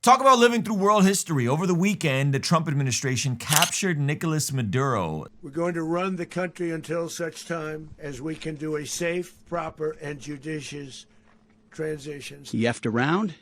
Talk about living through world history. Over the weekend, the Trump administration captured Nicolas Maduro. We're going to run the country until such time as we can do a safe, proper, and judicious transition. He effed around,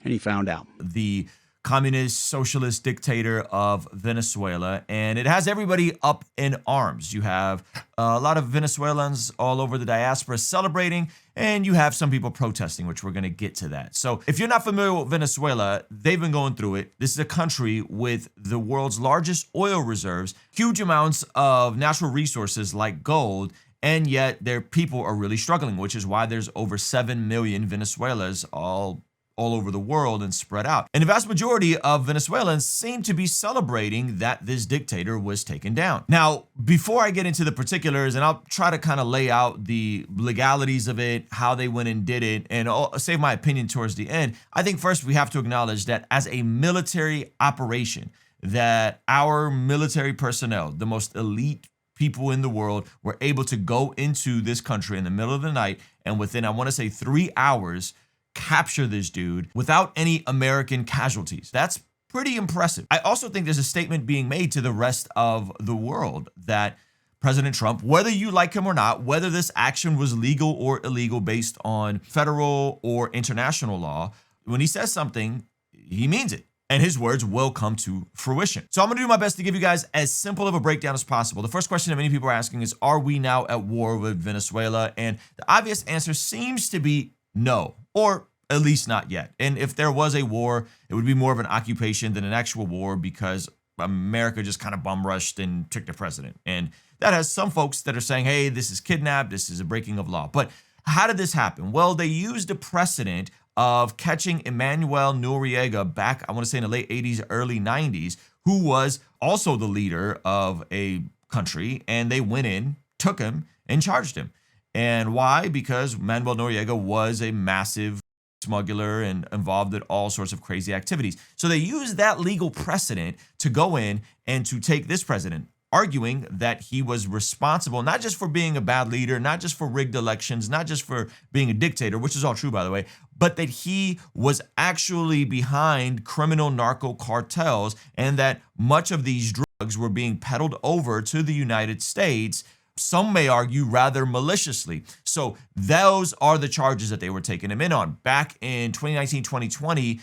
and he found out. The communist socialist dictator of Venezuela, and it has everybody up in arms. You have a lot of Venezuelans all over the diaspora celebrating, and you have some people protesting, which we're going to get to that. So if you're not familiar with Venezuela, they've been going through it. This is a country with the world's largest oil reserves, huge amounts of natural resources like gold, and yet their people are really struggling, which is why there's over 7 million Venezuelans all over the world and spread out. And the vast majority of Venezuelans seem to be celebrating that this dictator was taken down. Now, before I get into the particulars, and I'll try to kind of lay out the legalities of it, how they went and did it, and I'll save my opinion towards the end, I think first we have to acknowledge that as a military operation, that our military personnel, the most elite people in the world, were able to go into this country in the middle of the night and within, I want to say, 3 hours, capture this dude without any American casualties. That's pretty impressive. I also think there's a statement being made to the rest of the world that President Trump, whether you like him or not, whether this action was legal or illegal based on federal or international law, when he says something, he means it. And his words will come to fruition. So I'm gonna do my best to give you guys as simple of a breakdown as possible. The first question that many people are asking is, are we now at war with Venezuela? And the obvious answer seems to be no, or at least not yet. And if there was a war, it would be more of an occupation than an actual war because America just kind of bum rushed and took the president. And that has some folks that are saying, hey, this is kidnapped, this is a breaking of law. But how did this happen? Well, they used a precedent of catching Emmanuel Noriega back, I want to say in the late 80s, early 90s, who was also the leader of a country. And they went in, took him, and charged him. And why? Because Manuel Noriega was a massive smuggler and involved in all sorts of crazy activities. So they used that legal precedent to go in and to take this president, arguing that he was responsible, not just for being a bad leader, not just for rigged elections, not just for being a dictator, which is all true, by the way, but that he was actually behind criminal narco cartels and that much of these drugs were being peddled over to the United States. Some may argue rather maliciously. So those are the charges that they were taking him in on. Back in 2019, 2020, in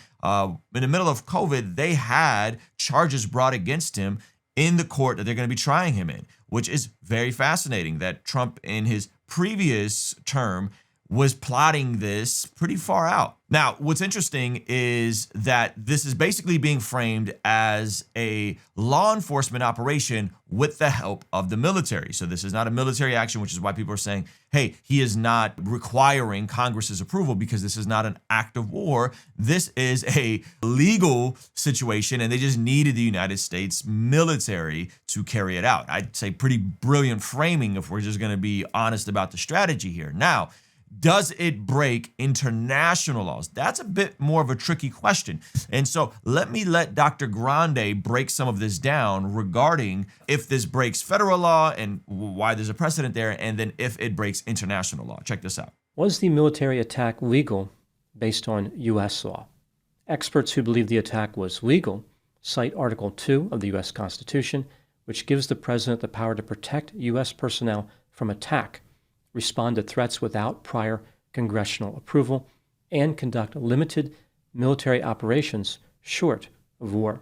the middle of COVID, they had charges brought against him in the court that they're going to be trying him in, which is very fascinating that Trump in his previous term was plotting this pretty far out. Now, what's interesting is that this is basically being framed as a law enforcement operation with the help of the military. So this is not a military action, which is why people are saying, hey, he is not requiring Congress's approval because this is not an act of war. This is a legal situation, and they just needed the United States military to carry it out. I'd say pretty brilliant framing if we're just going to be honest about the strategy here. Now, does it break international laws? That's a bit more of a tricky question. And so let Dr. Grande break some of this down regarding if this breaks federal law and why there's a precedent there, and then if it breaks international law. Check this out. Was the military attack legal based on U.S. law? Experts who believe the attack was legal cite Article 2 of the U.S. Constitution, which gives the president the power to protect U.S. personnel from attack, respond to threats without prior congressional approval, and conduct limited military operations short of war.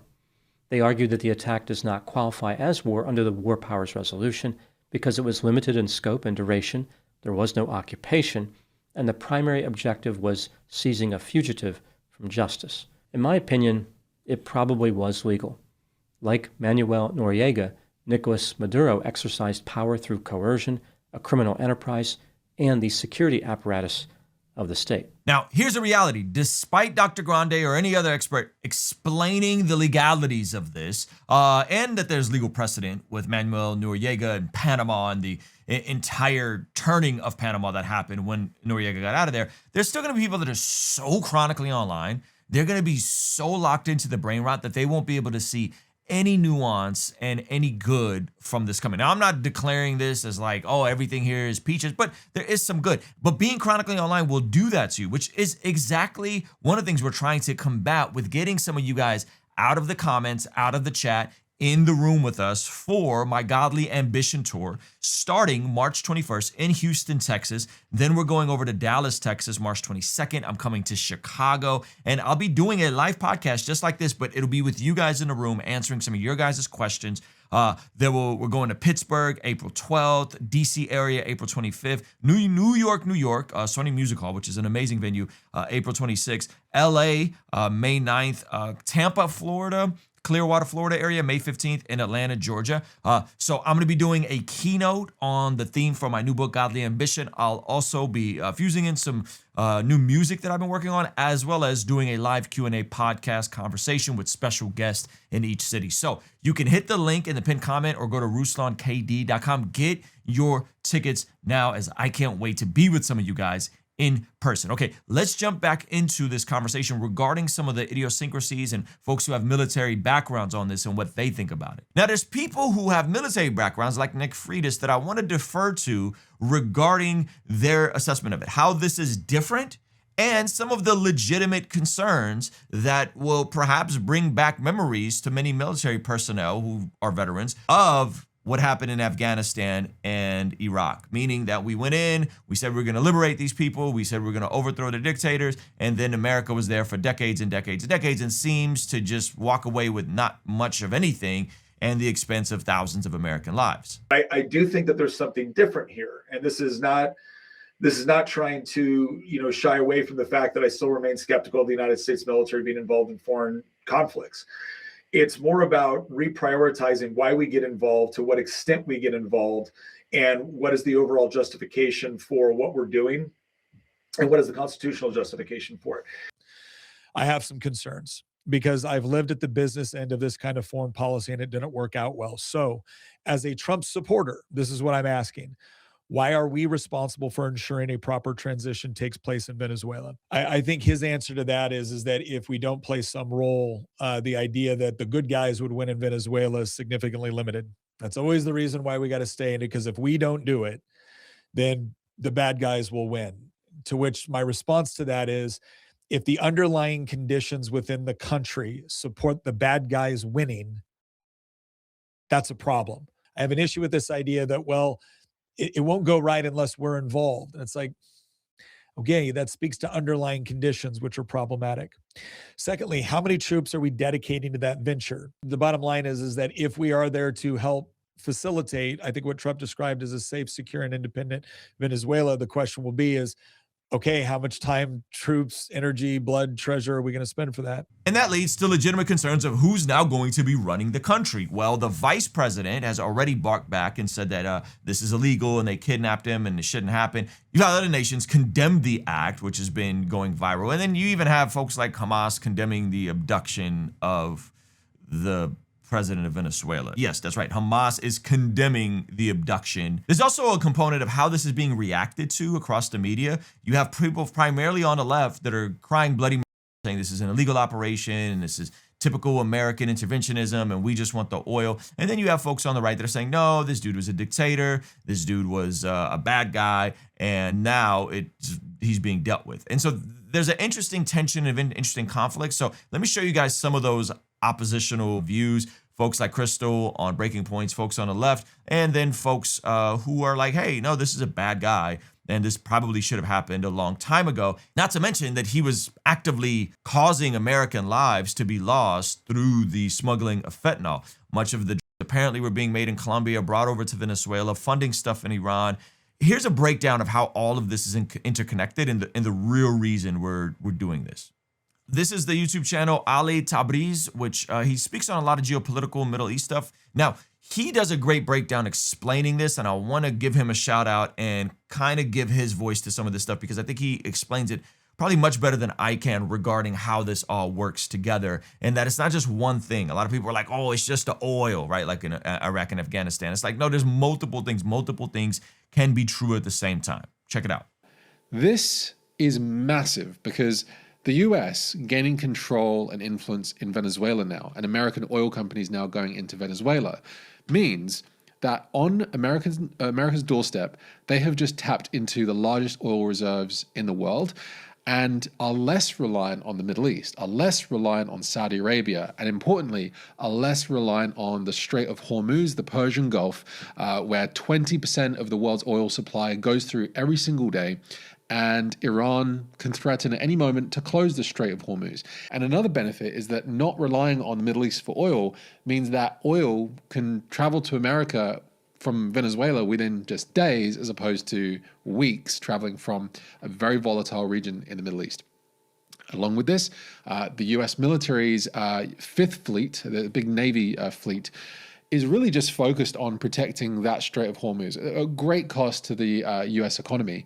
They argued that the attack does not qualify as war under the War Powers Resolution because it was limited in scope and duration, there was no occupation, and the primary objective was seizing a fugitive from justice. In my opinion, it probably was legal. Like Manuel Noriega, Nicolas Maduro exercised power through coercion, a criminal enterprise, and the security apparatus of the state. Now, here's the reality. Despite Dr. Grande or any other expert explaining the legalities of this, and that there's legal precedent with Manuel Noriega and Panama and the entire turning of Panama that happened when Noriega got out of there, there's still going to be people that are so chronically online, they're going to be so locked into the brain rot that they won't be able to see any nuance and any good from this coming. Now, I'm not declaring this as like, oh, everything here is peaches, but there is some good. But being chronically online will do that to you, which is exactly one of the things we're trying to combat with getting some of you guys out of the comments, out of the chat, in the room with us for my Godly Ambition Tour, starting March 21st in Houston, Texas. Then we're going over to Dallas, Texas, March 22nd. I'm coming to Chicago, and I'll be doing a live podcast just like this, but it'll be with you guys in the room answering some of your guys' questions. We're going to Pittsburgh, April 12th, DC area, April 25th, New York, Sony Music Hall, which is an amazing venue, April 26th, LA, May 9th, Tampa, Florida, Clearwater, Florida area, May 15th, in Atlanta, Georgia. So I'm going to be doing a keynote on the theme for my new book, Godly Ambition. I'll also be fusing in some new music that I've been working on, as well as doing a live Q&A podcast conversation with special guests in each city. So you can hit the link in the pinned comment or go to RuslanKD.com. Get your tickets now, as I can't wait to be with some of you guys in person. Okay, let's jump back into this conversation regarding some of the idiosyncrasies and folks who have military backgrounds on this and what they think about it. Now, there's people who have military backgrounds like Nick Freitas that I want to defer to regarding their assessment of it, how this is different, and some of the legitimate concerns that will perhaps bring back memories to many military personnel who are veterans of what happened in Afghanistan and Iraq, meaning that we went in, we said we were going to liberate these people, we said we were going to overthrow the dictators, and then America was there for decades and decades and decades and seems to just walk away with not much of anything and the expense of thousands of American lives. I do think that there's something different here, and this is not trying to shy away from the fact that I still remain skeptical of the United States military being involved in foreign conflicts. It's more about reprioritizing why we get involved, to what extent we get involved, and what is the overall justification for what we're doing, and what is the constitutional justification for it. I have some concerns because I've lived at the business end of this kind of foreign policy and it didn't work out well. So as a Trump supporter, this is what I'm asking. Why are we responsible for ensuring a proper transition takes place in Venezuela? I think his answer to that is that if we don't play some role, the idea that the good guys would win in Venezuela is significantly limited. That's always the reason why we got to stay in it, because if we don't do it, then the bad guys will win. To which my response to that is, if the underlying conditions within the country support the bad guys winning, that's a problem. I have an issue with this idea that, well, it won't go right unless we're involved. And it's like, okay, that speaks to underlying conditions, which are problematic. Secondly, how many troops are we dedicating to that venture? The bottom line is that if we are there to help facilitate, I think what Trump described as a safe, secure, and independent Venezuela, the question will be is, okay, how much time, troops, energy, blood, treasure are we going to spend for that? And that leads to legitimate concerns of who's now going to be running the country. Well, the vice president has already barked back and said that this is illegal and they kidnapped him and it shouldn't happen. You've had other nations condemn the act, which has been going viral. And then you even have folks like Hamas condemning the abduction of the president of Venezuela. Yes, that's right. Hamas is condemning the abduction. There's also a component of how this is being reacted to across the media. You have people primarily on the left that are crying bloody murder, saying this is an illegal operation and this is typical American interventionism and we just want the oil. And then you have folks on the right that are saying, no, this dude was a dictator, this dude was a bad guy, and now he's being dealt with. And so there's an interesting tension and interesting conflict. So let me show you guys some of those oppositional views. Folks like Crystal on Breaking Points, folks on the left, and then folks who are like, hey, no, this is a bad guy, and this probably should have happened a long time ago. Not to mention that he was actively causing American lives to be lost through the smuggling of fentanyl. Much of the drugs apparently were being made in Colombia, brought over to Venezuela, funding stuff in Iran. Here's a breakdown of how all of this is interconnected and the real reason we're doing this. This is the YouTube channel Ali Tabriz, which he speaks on a lot of geopolitical Middle East stuff. Now, he does a great breakdown explaining this, and I want to give him a shout out and kind of give his voice to some of this stuff because I think he explains it probably much better than I can regarding how this all works together and that it's not just one thing. A lot of people are like, oh, it's just the oil, right? Like in Iraq and Afghanistan. It's like, no, there's multiple things. Multiple things can be true at the same time. Check it out. This is massive because The US gaining control and influence in Venezuela now, and American oil companies now going into Venezuela, means that on America's doorstep, they have just tapped into the largest oil reserves in the world and are less reliant on the Middle East, are less reliant on Saudi Arabia, and importantly, are less reliant on the Strait of Hormuz, the Persian Gulf, where 20% of the world's oil supply goes through every single day. And Iran can threaten at any moment to close the Strait of Hormuz. And another benefit is that not relying on the Middle East for oil means that oil can travel to America from Venezuela within just days, as opposed to weeks traveling from a very volatile region in the Middle East. Along with this, the US military's Fifth Fleet, the big Navy fleet, is really just focused on protecting that Strait of Hormuz, a great cost to the US economy.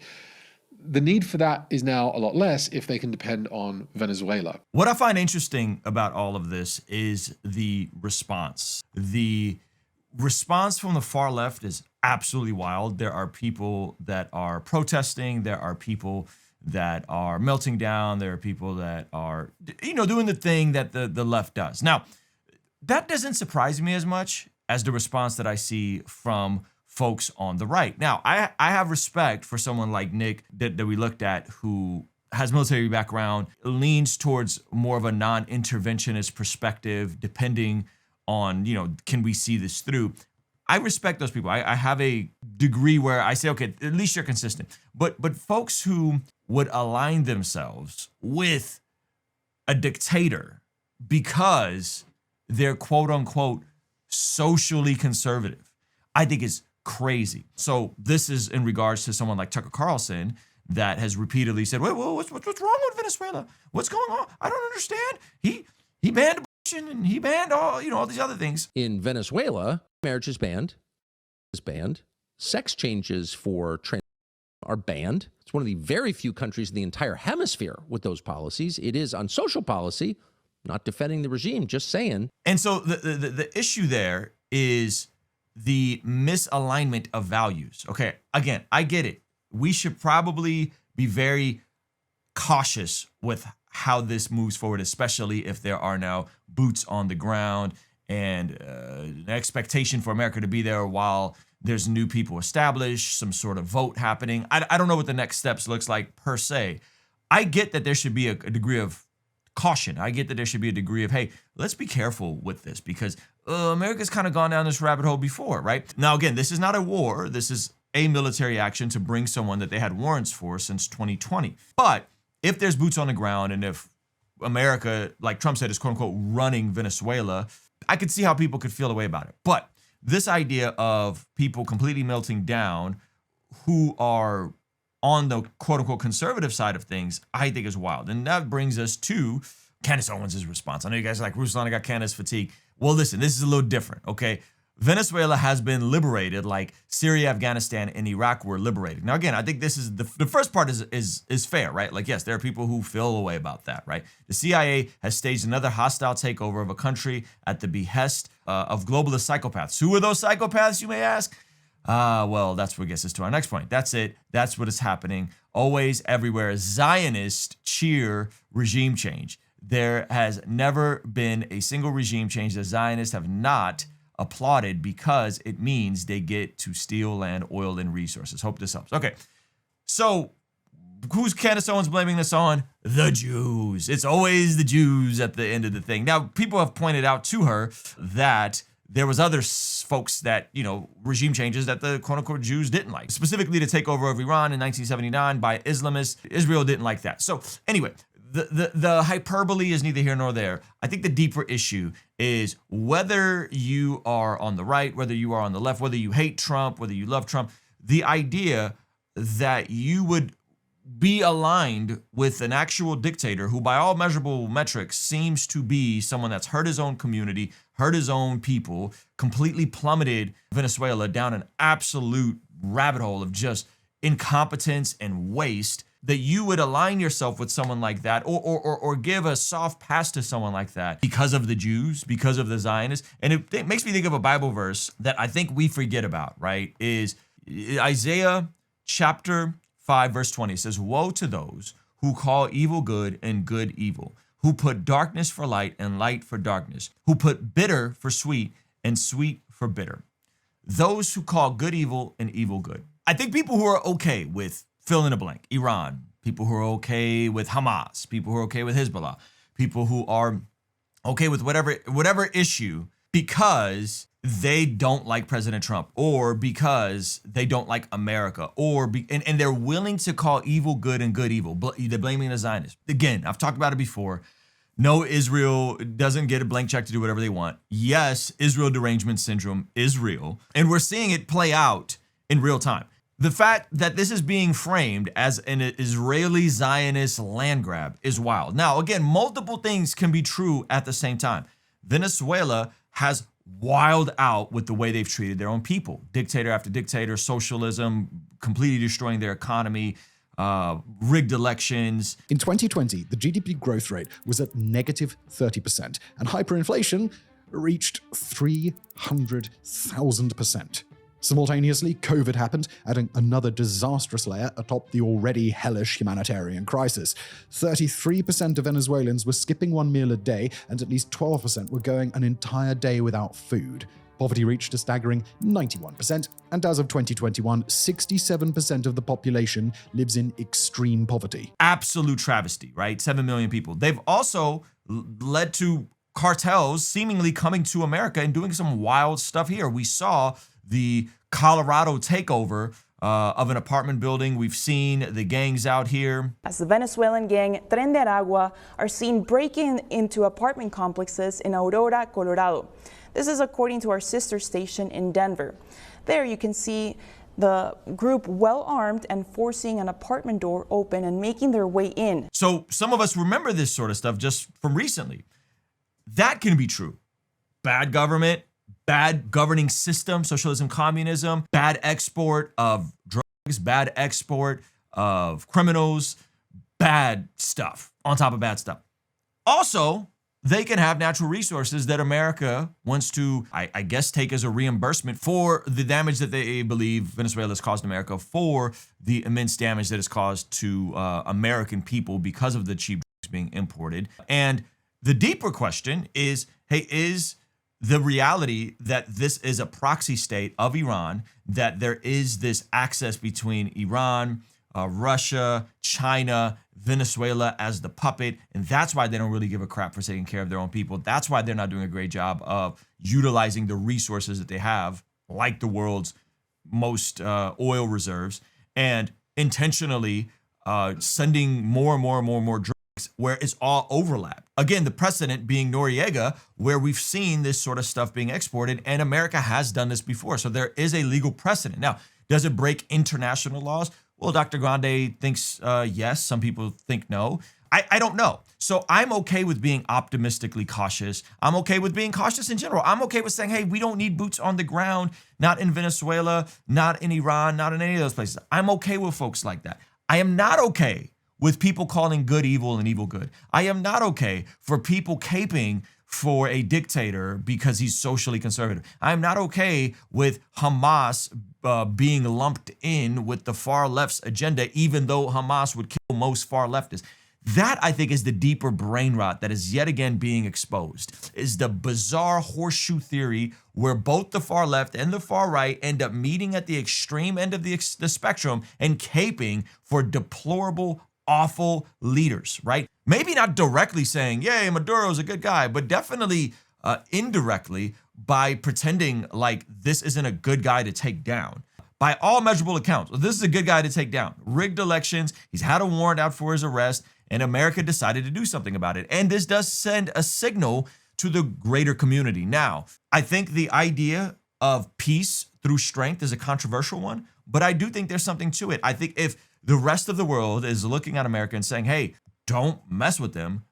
The need for that is now a lot less if they can depend on Venezuela. What I find interesting about all of this is the response. The response from the far left is absolutely wild. There are people that are protesting. There are people that are melting down. There are people that are, doing the thing that the left does. Now, that doesn't surprise me as much as the response that I see from folks on the right. Now, I have respect for someone like Nick that we looked at, who has military background, leans towards more of a non-interventionist perspective, depending on, can we see this through? I respect those people. I have a degree where I say, okay, at least you're consistent. But folks who would align themselves with a dictator because they're quote unquote socially conservative, I think is crazy. So this is in regards to someone like Tucker Carlson that has repeatedly said, wait, what's wrong with Venezuela? What's going on? I don't understand. He banned abortion and he banned all these other things. In Venezuela, marriage is banned. Sex changes for trans are banned. It's one of the very few countries in the entire hemisphere with those policies. It is on social policy, not defending the regime, just saying. And so the issue there is the misalignment of values. Okay, again, I get it. We should probably be very cautious with how this moves forward, especially if there are now boots on the ground and an expectation for America to be there while there's new people established, some sort of vote happening. I don't know what the next steps looks like per se. I get that there should be a degree of caution. I get that there should be a degree of, hey, let's be careful with this because America's kind of gone down this rabbit hole before, right? Now, again, this is not a war. This is a military action to bring someone that they had warrants for since 2020. But if there's boots on the ground and if America, like Trump said, is quote unquote running Venezuela, I could see how people could feel a way about it. But this idea of people completely melting down who are on the quote unquote conservative side of things, I think is wild. And that brings us to Candace Owens' response. I know you guys are like, Ruslan, I got Candace fatigue. Well, listen, this is a little different, okay? Venezuela has been liberated like Syria, Afghanistan, and Iraq were liberated. Now, again, I think this is the first part is fair, right? Like, yes, there are people who feel a way about that, right? The CIA has staged another hostile takeover of a country at the behest of globalist psychopaths. Who are those psychopaths, you may ask? Well, that's what gets us to our next point. That's it. That's what is happening. Always, everywhere. Zionists cheer regime change. There has never been a single regime change that Zionists have not applauded because it means they get to steal land, oil, and resources. Hope this helps. Okay, so who's Candace Owens blaming this on? The Jews. It's always the Jews at the end of the thing. Now, people have pointed out to her that there was other folks that, regime changes that the quote-unquote Jews didn't like. Specifically, the takeover of Iran in 1979 by Islamists. Israel didn't like that. So anyway, the hyperbole is neither here nor there. I think the deeper issue is whether you are on the right, whether you are on the left, whether you hate Trump, whether you love Trump, the idea that you would be aligned with an actual dictator who, by all measurable metrics, seems to be someone that's hurt his own community, hurt his own people, completely plummeted Venezuela down an absolute rabbit hole of just incompetence and waste, that you would align yourself with someone like that or give a soft pass to someone like that because of the Jews, because of the Zionists. And it makes me think of a Bible verse that I think we forget about, right? Is Isaiah chapter 5, verse 20. It says, woe to those who call evil good and good evil, who put darkness for light and light for darkness, who put bitter for sweet and sweet for bitter. Those who call good evil and evil good. I think people who are okay with fill in a blank, Iran, people who are okay with Hamas, people who are okay with Hezbollah, people who are okay with whatever issue because they don't like President Trump or because they don't like America and they're willing to call evil good and good evil. They're blaming the Zionists. Again, I've talked about it before. No, Israel doesn't get a blank check to do whatever they want. Yes, Israel derangement syndrome is real, and we're seeing it play out in real time. The fact that this is being framed as an Israeli Zionist land grab is wild. Now, again, multiple things can be true at the same time. Venezuela has wild out with the way they've treated their own people. Dictator after dictator, socialism, completely destroying their economy, rigged elections. In 2020, the GDP growth rate was at negative 30%, and hyperinflation reached 300,000%. Simultaneously, COVID happened, adding another disastrous layer atop the already hellish humanitarian crisis. 33% of Venezuelans were skipping one meal a day, and at least 12% were going an entire day without food. Poverty reached a staggering 91%, and as of 2021, 67% of the population lives in extreme poverty. Absolute travesty, right? 7 million people. They've also led to cartels seemingly coming to America and doing some wild stuff here. We saw the Colorado takeover of an apartment building. We've seen the gangs out here. As the Venezuelan gang Tren de Aragua are seen breaking into apartment complexes in Aurora, Colorado. This is according to our sister station in Denver. There you can see the group well armed and forcing an apartment door open and making their way in. So some of us remember this sort of stuff just from recently. That can be true. Bad government, bad governing system, socialism, communism, bad export of drugs, bad export of criminals, bad stuff on top of bad stuff. Also, they can have natural resources that America wants to, I guess, take as a reimbursement for the damage that they believe Venezuela has caused America, for the immense damage that it's caused to American people because of the cheap drugs being imported. And the deeper question is, hey, is the reality that this is a proxy state of Iran, that there is this access between Iran, Russia, China, Venezuela as the puppet, and that's why they don't really give a crap for taking care of their own people. That's why they're not doing a great job of utilizing the resources that they have, like the world's most oil reserves, and intentionally sending more drugs where it's all overlap. Again, the precedent being Noriega, where we've seen this sort of stuff being exported, and America has done this before. So there is a legal precedent. Now, does it break international laws? Well, Dr. Grande thinks yes. Some people think no. I don't know. So I'm okay with being optimistically cautious. I'm okay with being cautious in general. I'm okay with saying, hey, we don't need boots on the ground, not in Venezuela, not in Iran, not in any of those places. I'm okay with folks like that. I am not okay with people calling good evil and evil good. I am not okay for people caping for a dictator because he's socially conservative. I'm not okay with Hamas being lumped in with the far left's agenda, even though Hamas would kill most far leftists. That, I think, is the deeper brain rot that is yet again being exposed, is the bizarre horseshoe theory where both the far left and the far right end up meeting at the extreme end of the spectrum and caping for deplorable, awful leaders, right? Maybe not directly saying, yay, Maduro's a good guy, but definitely indirectly by pretending like this isn't a good guy to take down. By all measurable accounts, this is a good guy to take down. Rigged elections, he's had a warrant out for his arrest, and America decided to do something about it. And this does send a signal to the greater community. Now, I think the idea of peace through strength is a controversial one, but I do think there's something to it. I think if the rest of the world is looking at America and saying, hey, don't mess with them,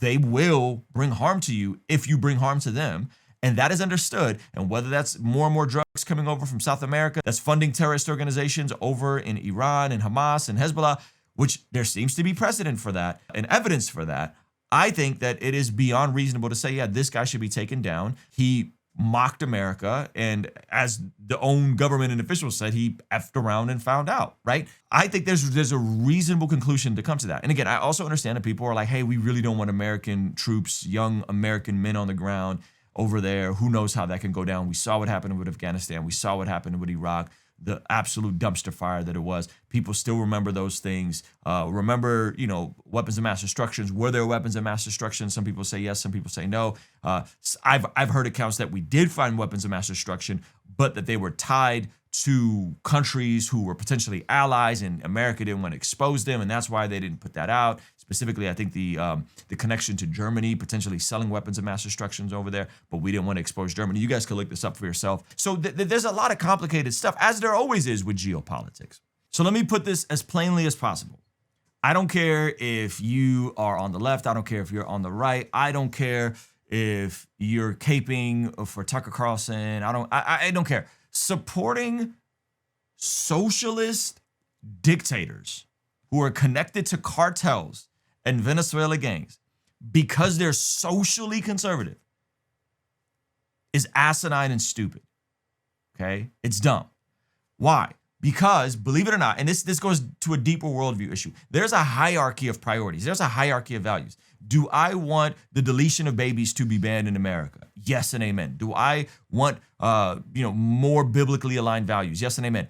they will bring harm to you if you bring harm to them. And that is understood. And whether that's more and more drugs coming over from South America, that's funding terrorist organizations over in Iran and Hamas and Hezbollah, which there seems to be precedent for that and evidence for that. I think that it is beyond reasonable to say, yeah, this guy should be taken down. He mocked America, and as the own government and officials said, he effed around and found out, right? I think there's a reasonable conclusion to come to that. And again, I also understand that people are like, hey, we really don't want American troops, young American men on the ground over there. Who knows how that can go down? We saw what happened with Afghanistan. We saw what happened with Iraq, the absolute dumpster fire that it was. People still remember those things. Remember, weapons of mass destruction. Were there weapons of mass destruction? Some people say yes, some people say no. I've heard accounts that we did find weapons of mass destruction, but that they were tied to countries who were potentially allies, and America didn't want to expose them, and that's why they didn't put that out. Specifically, I think the connection to Germany potentially selling weapons of mass destruction over there, but we didn't want to expose Germany. You guys could look this up for yourself. So there's a lot of complicated stuff, as there always is with geopolitics. So let me put this as plainly as possible. I don't care if you are on the left. I don't care if you're on the right. I don't care if you're caping for Tucker Carlson. I don't care. Supporting socialist dictators who are connected to cartels and Venezuela gangs because they're socially conservative is asinine and stupid. Okay? It's dumb. Why? Because, believe it or not, and this goes to a deeper worldview issue, there's a hierarchy of priorities. There's a hierarchy of values. Do I want the deletion of babies to be banned in America? Yes and amen. Do I want more biblically aligned values? Yes and amen.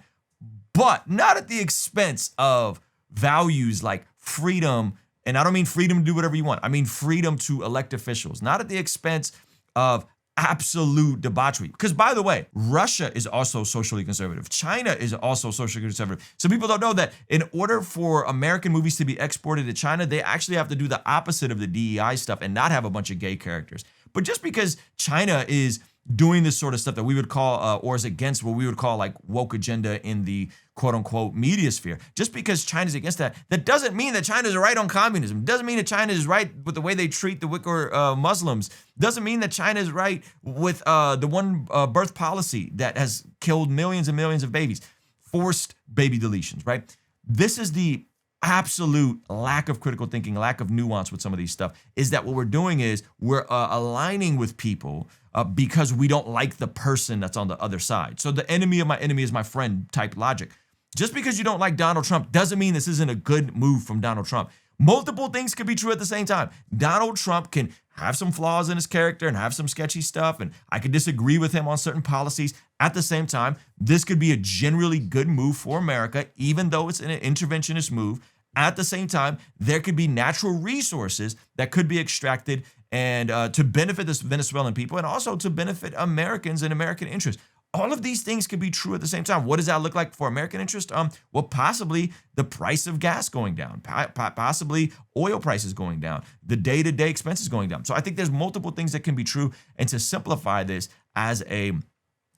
But not at the expense of values like freedom, and I don't mean freedom to do whatever you want. I mean freedom to elect officials, not at the expense of absolute debauchery. Because, by the way, Russia is also socially conservative. China is also socially conservative. So people don't know that in order for American movies to be exported to China, they actually have to do the opposite of the DEI stuff and not have a bunch of gay characters. But just because China is doing this sort of stuff that we would call, or is against what we would call like woke agenda in the quote unquote media sphere, just because China's against that, that doesn't mean that China is right on communism. Doesn't mean that China is right with the way they treat the Uyghur Muslims. Doesn't mean that China is right with the one birth policy that has killed millions and millions of babies. Forced baby deletions, right? This is the absolute lack of critical thinking, lack of nuance with some of these stuff, is that what we're doing is we're aligning with people because we don't like the person that's on the other side. So the enemy of my enemy is my friend type logic. Just because you don't like Donald Trump doesn't mean this isn't a good move from Donald Trump. Multiple things could be true at the same time. Donald Trump can have some flaws in his character and have some sketchy stuff, and I could disagree with him on certain policies. At the same time, this could be a generally good move for America, even though it's an interventionist move. At the same time, there could be natural resources that could be extracted and to benefit the Venezuelan people and also to benefit Americans and American interests. All of these things could be true at the same time. What does that look like for American interest? Well, possibly the price of gas going down, possibly oil prices going down, the day-to-day expenses going down. So I think there's multiple things that can be true. And to simplify this as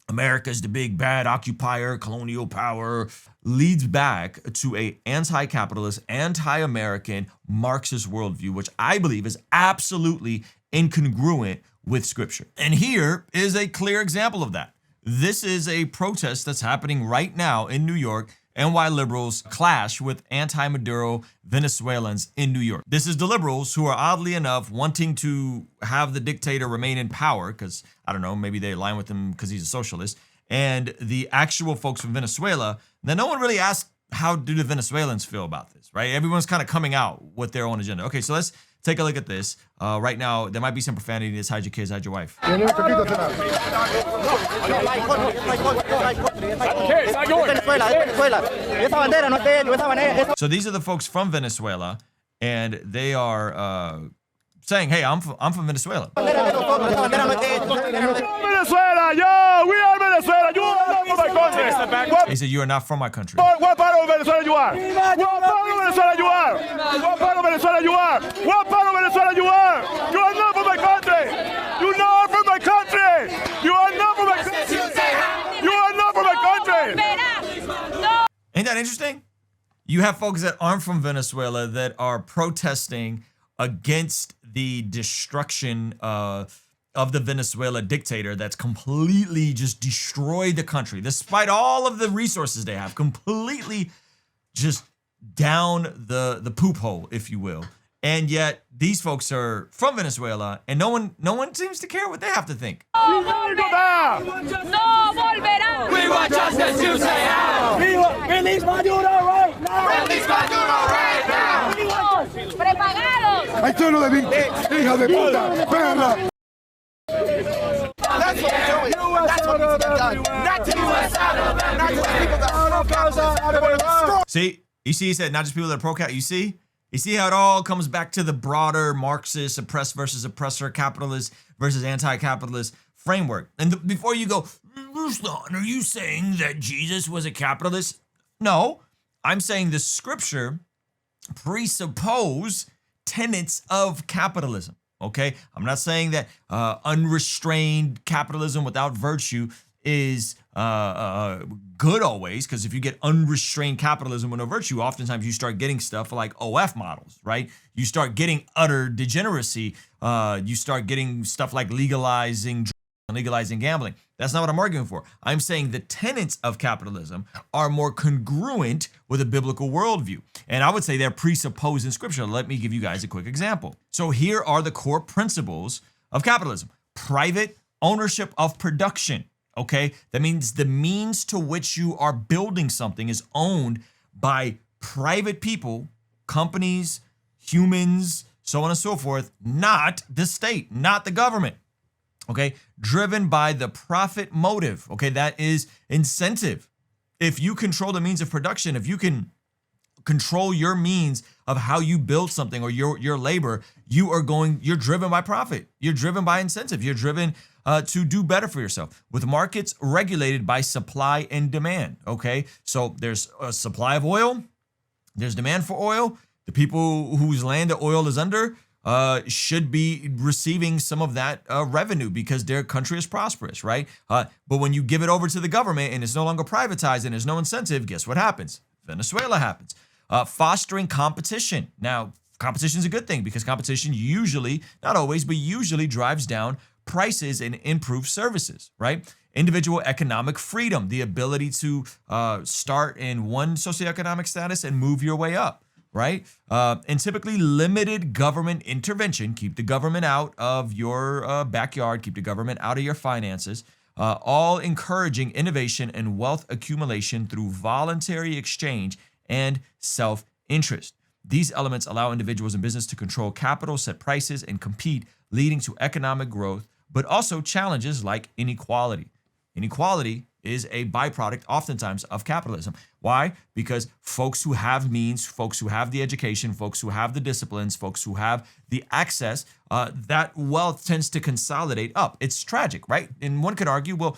America's the big bad occupier, colonial power, leads back to a anti-capitalist, anti-American Marxist worldview, which I believe is absolutely incongruent with Scripture. And here is a clear example of that. This is a protest that's happening right now in New York, and why liberals clash with anti-Maduro Venezuelans in New York. This is the liberals who are oddly enough wanting to have the dictator remain in power because, I don't know, maybe they align with him because he's a socialist, and the actual folks from Venezuela. Now, no one really asked how do the Venezuelans feel about this, right? Everyone's kind of coming out with their own agenda. Okay, so let's take a look at this. Right now, there might be some profanity. Just hide your kids, hide your wife. So these are the folks from Venezuela, and they are saying, hey, I'm from Venezuela. Venezuela, yo, we are Venezuela. You are not from my country. He said, you are not from my country. What part of Venezuela you are? What part of Venezuela you are? What part of Venezuela you are? What part of Venezuela you are? You are not from my country. You are not from my country. You are not from my country. You are not from my country. Ain't that interesting? You have folks that aren't from Venezuela that are protesting against the destruction of the Venezuela dictator that's completely just destroyed the country, despite all of the resources they have, completely just down the poop hole, if you will. And yet these folks are from Venezuela, and no one seems to care what they have to think. No volverá. We want justice, you say how. Release Maduro right now. Release Maduro right now. Preparados. Hay tono de hija de puta, perra. That's what we're doing. That's what needs to be done. Not to U.S. out of it. Not just people that are pro-capitalism. See, you see, he said not just people that are pro-cap. You see how it all comes back to the broader Marxist, oppressed versus oppressor, capitalist versus anti-capitalist framework. And before you go, Ruslan, are you saying that Jesus was a capitalist? No, I'm saying the scripture presuppose tenets of capitalism. Okay, I'm not saying that unrestrained capitalism without virtue is good always, because if you get unrestrained capitalism with no virtue, oftentimes you start getting stuff like OF models, right? You start getting utter degeneracy. You start getting stuff like legalizing drugs and legalizing gambling. That's not what I'm arguing for. I'm saying the tenets of capitalism are more congruent with a biblical worldview. And I would say they're presupposed in scripture. Let me give you guys a quick example. So here are the core principles of capitalism. Private ownership of production. Okay, that means the means to which you are building something is owned by private people, companies, humans, so on and so forth, not the state, not the government. Okay, driven by the profit motive. Okay, that is incentive. If you control the means of production, if you can control your means of how you build something or your labor, you're driven by profit. You're driven by incentive. You're driven to do better for yourself. With markets regulated by supply and demand. Okay, so there's a supply of oil, there's demand for oil. The people whose land the oil is under should be receiving some of that revenue because their country is prosperous, right? But when you give it over to the government and it's no longer privatized and there's no incentive, guess what happens? Venezuela happens. Fostering competition. Now, competition is a good thing because competition usually, not always, but usually drives down prices and improves services, right? Individual economic freedom, the ability to start in one socioeconomic status and move your way up, right? And typically limited government intervention, keep the government out of your backyard, keep the government out of your finances, all encouraging innovation and wealth accumulation through voluntary exchange and self-interest. These elements allow individuals and business to control capital, set prices, and compete, leading to economic growth, but also challenges like inequality. Inequality is a byproduct oftentimes of capitalism. Why? Because folks who have means, folks who have the education, folks who have the disciplines, folks who have the access, that wealth tends to consolidate up. It's tragic, right? And one could argue, well,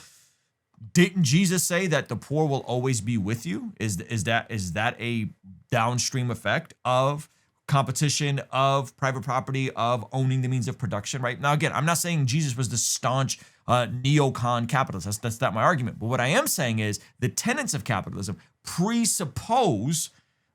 didn't Jesus say that the poor will always be with you? Is that a downstream effect of competition, of private property, of owning the means of production, right? Now, again, I'm not saying Jesus was the staunch neocon capitalist. That's not my argument. But what I am saying is the tenets of capitalism presuppose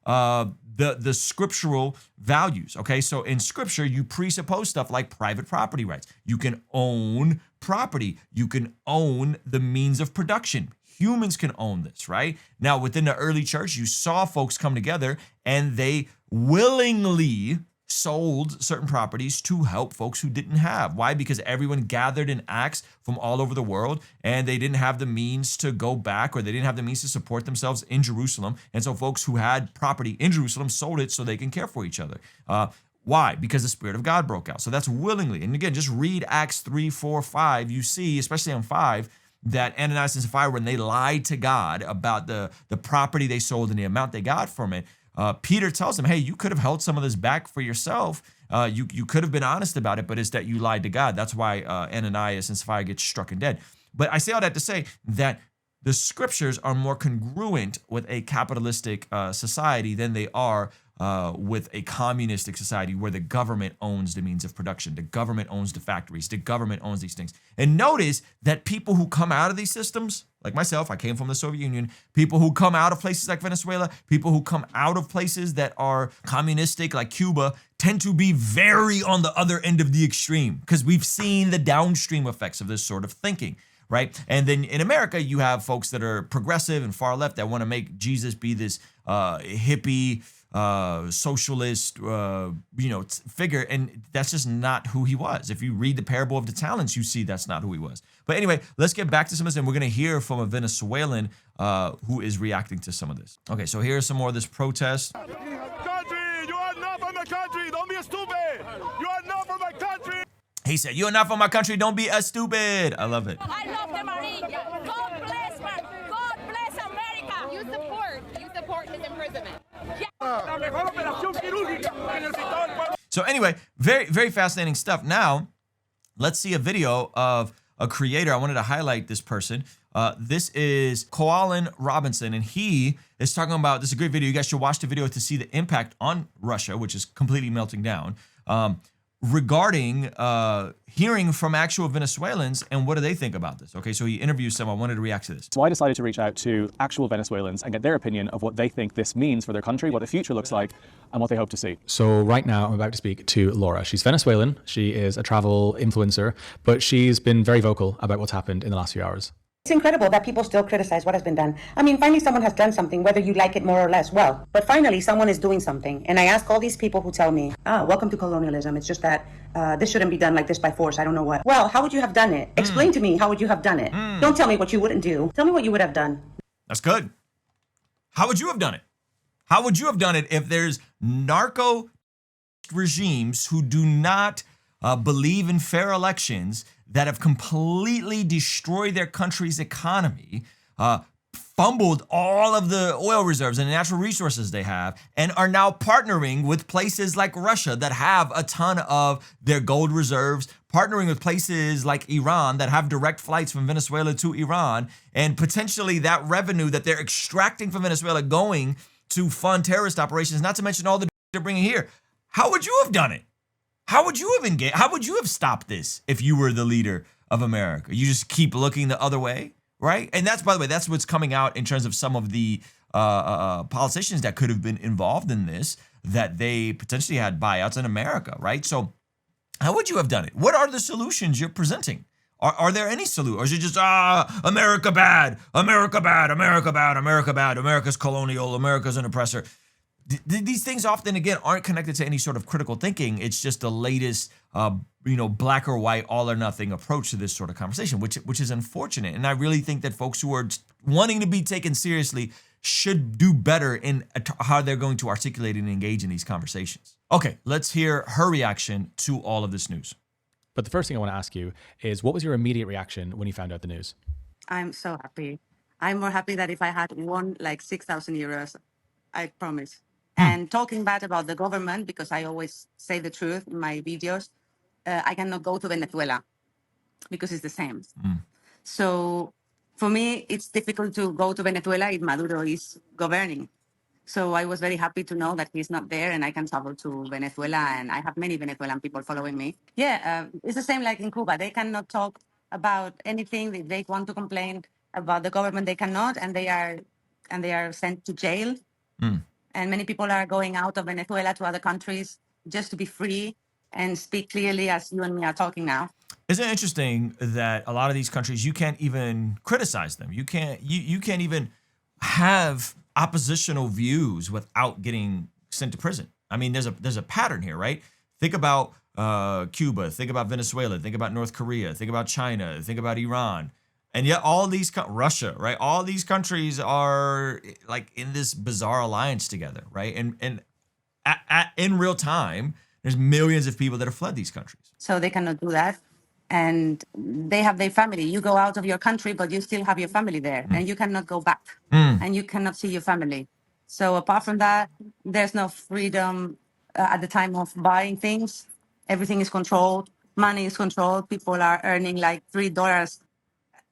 the scriptural values. Okay, so in scripture, you presuppose stuff like private property rights. You can own property. You can own the means of production. Humans can own this, right? Now, within the early church, you saw folks come together and they willingly sold certain properties to help folks who didn't have. Why? Because everyone gathered in Acts from all over the world and they didn't have the means to go back, or they didn't have the means to support themselves in Jerusalem. And so folks who had property in Jerusalem sold it so they can care for each other. Why? Because the Spirit of God broke out. So that's willingly. And again, just read Acts 3, 4, 5. You see, especially on 5, that Ananias and Sapphira, when they lied to God about the property they sold and the amount they got from it, Peter tells them, hey, you could have held some of this back for yourself. You could have been honest about it, but it's that you lied to God. That's why Ananias and Sapphira get struck and dead. But I say all that to say that the scriptures are more congruent with a capitalistic society than they are with a communistic society where the government owns the means of production. The government owns the factories. The government owns these things. And notice that people who come out of these systems, like myself, I came from the Soviet Union, people who come out of places like Venezuela, people who come out of places that are communistic like Cuba, tend to be very on the other end of the extreme because we've seen the downstream effects of this sort of thinking. Right. And then in America, you have folks that are progressive and far left that want to make Jesus be this hippie, socialist, figure, and that's just not who he was. If you read the Parable of the Talents, you see that's not who he was. But anyway, let's get back to some of this, and we're going to hear from a Venezuelan who is reacting to some of this. Okay, so here's some more of this protest. Country, you are not from my country. Don't be stupid. You are not from my country. He said, "You are not from my country. Don't be a stupid." I love it. I love the Marilla. God bless her. God bless America. You support his imprisonment. So anyway, very, very fascinating stuff. Now, let's see a video of a creator. I wanted to highlight this person. This is Koalin Robinson, and he is talking about, this is a great video. You guys should watch the video to see the impact on Russia, which is completely melting down, regarding hearing from actual Venezuelans and what do they think about this. Okay, so he interviews some. I wanted to react to this. So I decided to reach out to actual Venezuelans and get their opinion of what they think this means for their country, what the future looks like, and what they hope to see. So right now I'm about to speak to Laura. She's Venezuelan. She is a travel influencer, but she's been very vocal about what's happened in the last few hours. It's incredible that people still criticize what has been done. I mean, finally someone has done something, whether you like it more or less. Well, but finally someone is doing something. And I ask all these people who tell me, welcome to colonialism. It's just that this shouldn't be done like this by force. I don't know what. Well, how would you have done it? Explain to me, how would you have done it? Don't tell me what you wouldn't do. Tell me what you would have done. That's good. How would you have done it? How would you have done it if there's narco regimes who do not believe in fair elections, that have completely destroyed their country's economy, fumbled all of the oil reserves and the natural resources they have, and are now partnering with places like Russia that have a ton of their gold reserves, partnering with places like Iran that have direct flights from Venezuela to Iran, and potentially that revenue that they're extracting from Venezuela going to fund terrorist operations, not to mention all the they're bringing here. How would you have done it? How would you have engaged? How would you have stopped this if you were the leader of America? You just keep looking the other way, right? And that's, by the way, that's what's coming out in terms of some of the politicians that could have been involved in this, that they potentially had buyouts in America, right? So how would you have done it? What are the solutions you're presenting? Are there any solutions? Or is it just, America bad, America bad, America bad, America bad, America's colonial, America's an oppressor? These things often, again, aren't connected to any sort of critical thinking. It's just the latest, black or white, all or nothing approach to this sort of conversation, which is unfortunate. And I really think that folks who are wanting to be taken seriously should do better in how they're going to articulate and engage in these conversations. Okay, let's hear her reaction to all of this news. But the first thing I want to ask you is, what was your immediate reaction when you found out the news? I'm so happy. I'm more happy that if I had won like 6,000 euros, I promise. And talking bad about the government, because I always say the truth in my videos, I cannot go to Venezuela because it's the same. So for me, it's difficult to go to Venezuela if Maduro is governing. So I was very happy to know that he's not there and I can travel to Venezuela, and I have many Venezuelan people following me. Yeah, it's the same like in Cuba. They cannot talk about anything. If they want to complain about the government, they cannot, and they are sent to jail. And many people are going out of Venezuela to other countries just to be free and speak clearly as you and me are talking now. Isn't it interesting that a lot of these countries, you can't even criticize them? You can't even have oppositional views without getting sent to prison. I mean, there's a pattern here, right? Think about Cuba, think about Venezuela, think about North Korea, think about China, think about Iran. And yet all these, Russia, right? All these countries are like in this bizarre alliance together, right? And in real time, there's millions of people that have fled these countries. So they cannot do that. And they have their family. You go out of your country, but you still have your family there. And you cannot go back. And you cannot see your family. So apart from that, there's no freedom at the time of buying things. Everything is controlled. Money is controlled. People are earning like $3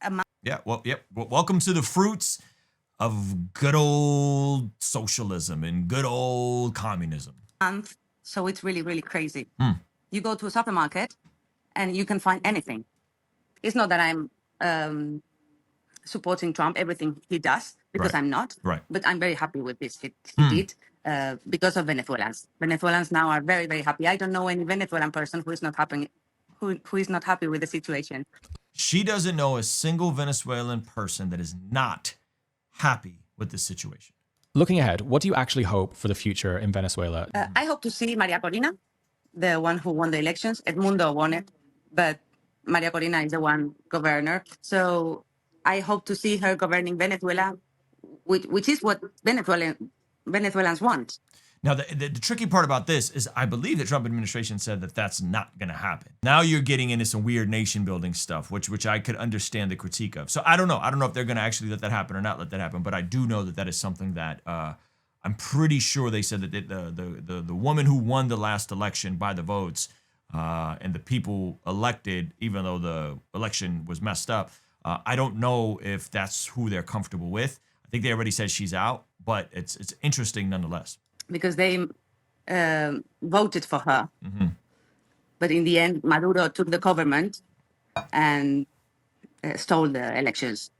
a month. Yeah, well, yep. Well, welcome to the fruits of good old socialism and good old communism. So it's really, really crazy. You go to a supermarket and you can find anything. It's not that I'm supporting Trump, everything he does, because I'm not. Right. But I'm very happy with this he did because of Venezuelans. Venezuelans now are very, very happy. I don't know any Venezuelan person who is not happy, who is not happy with the situation. She doesn't know a single Venezuelan person that is not happy with this situation. Looking ahead, what do you actually hope for the future in Venezuela? I hope to see Maria Corina, the one who won the elections. Edmundo won it, but Maria Corina is the one governor. So I hope to see her governing Venezuela, which is what Venezuelans want. Now, the tricky part about this is I believe the Trump administration said that that's not going to happen. Now you're getting into some weird nation building stuff, which I could understand the critique of. So I don't know. I don't know if they're going to actually let that happen or not let that happen. But I do know that that is something that I'm pretty sure they said that the woman who won the last election by the votes and the people elected, even though the election was messed up, I don't know if that's who they're comfortable with. I think they already said she's out, but it's interesting nonetheless. Because they voted for her. Mm-hmm. But in the end, Maduro took the government and stole the elections.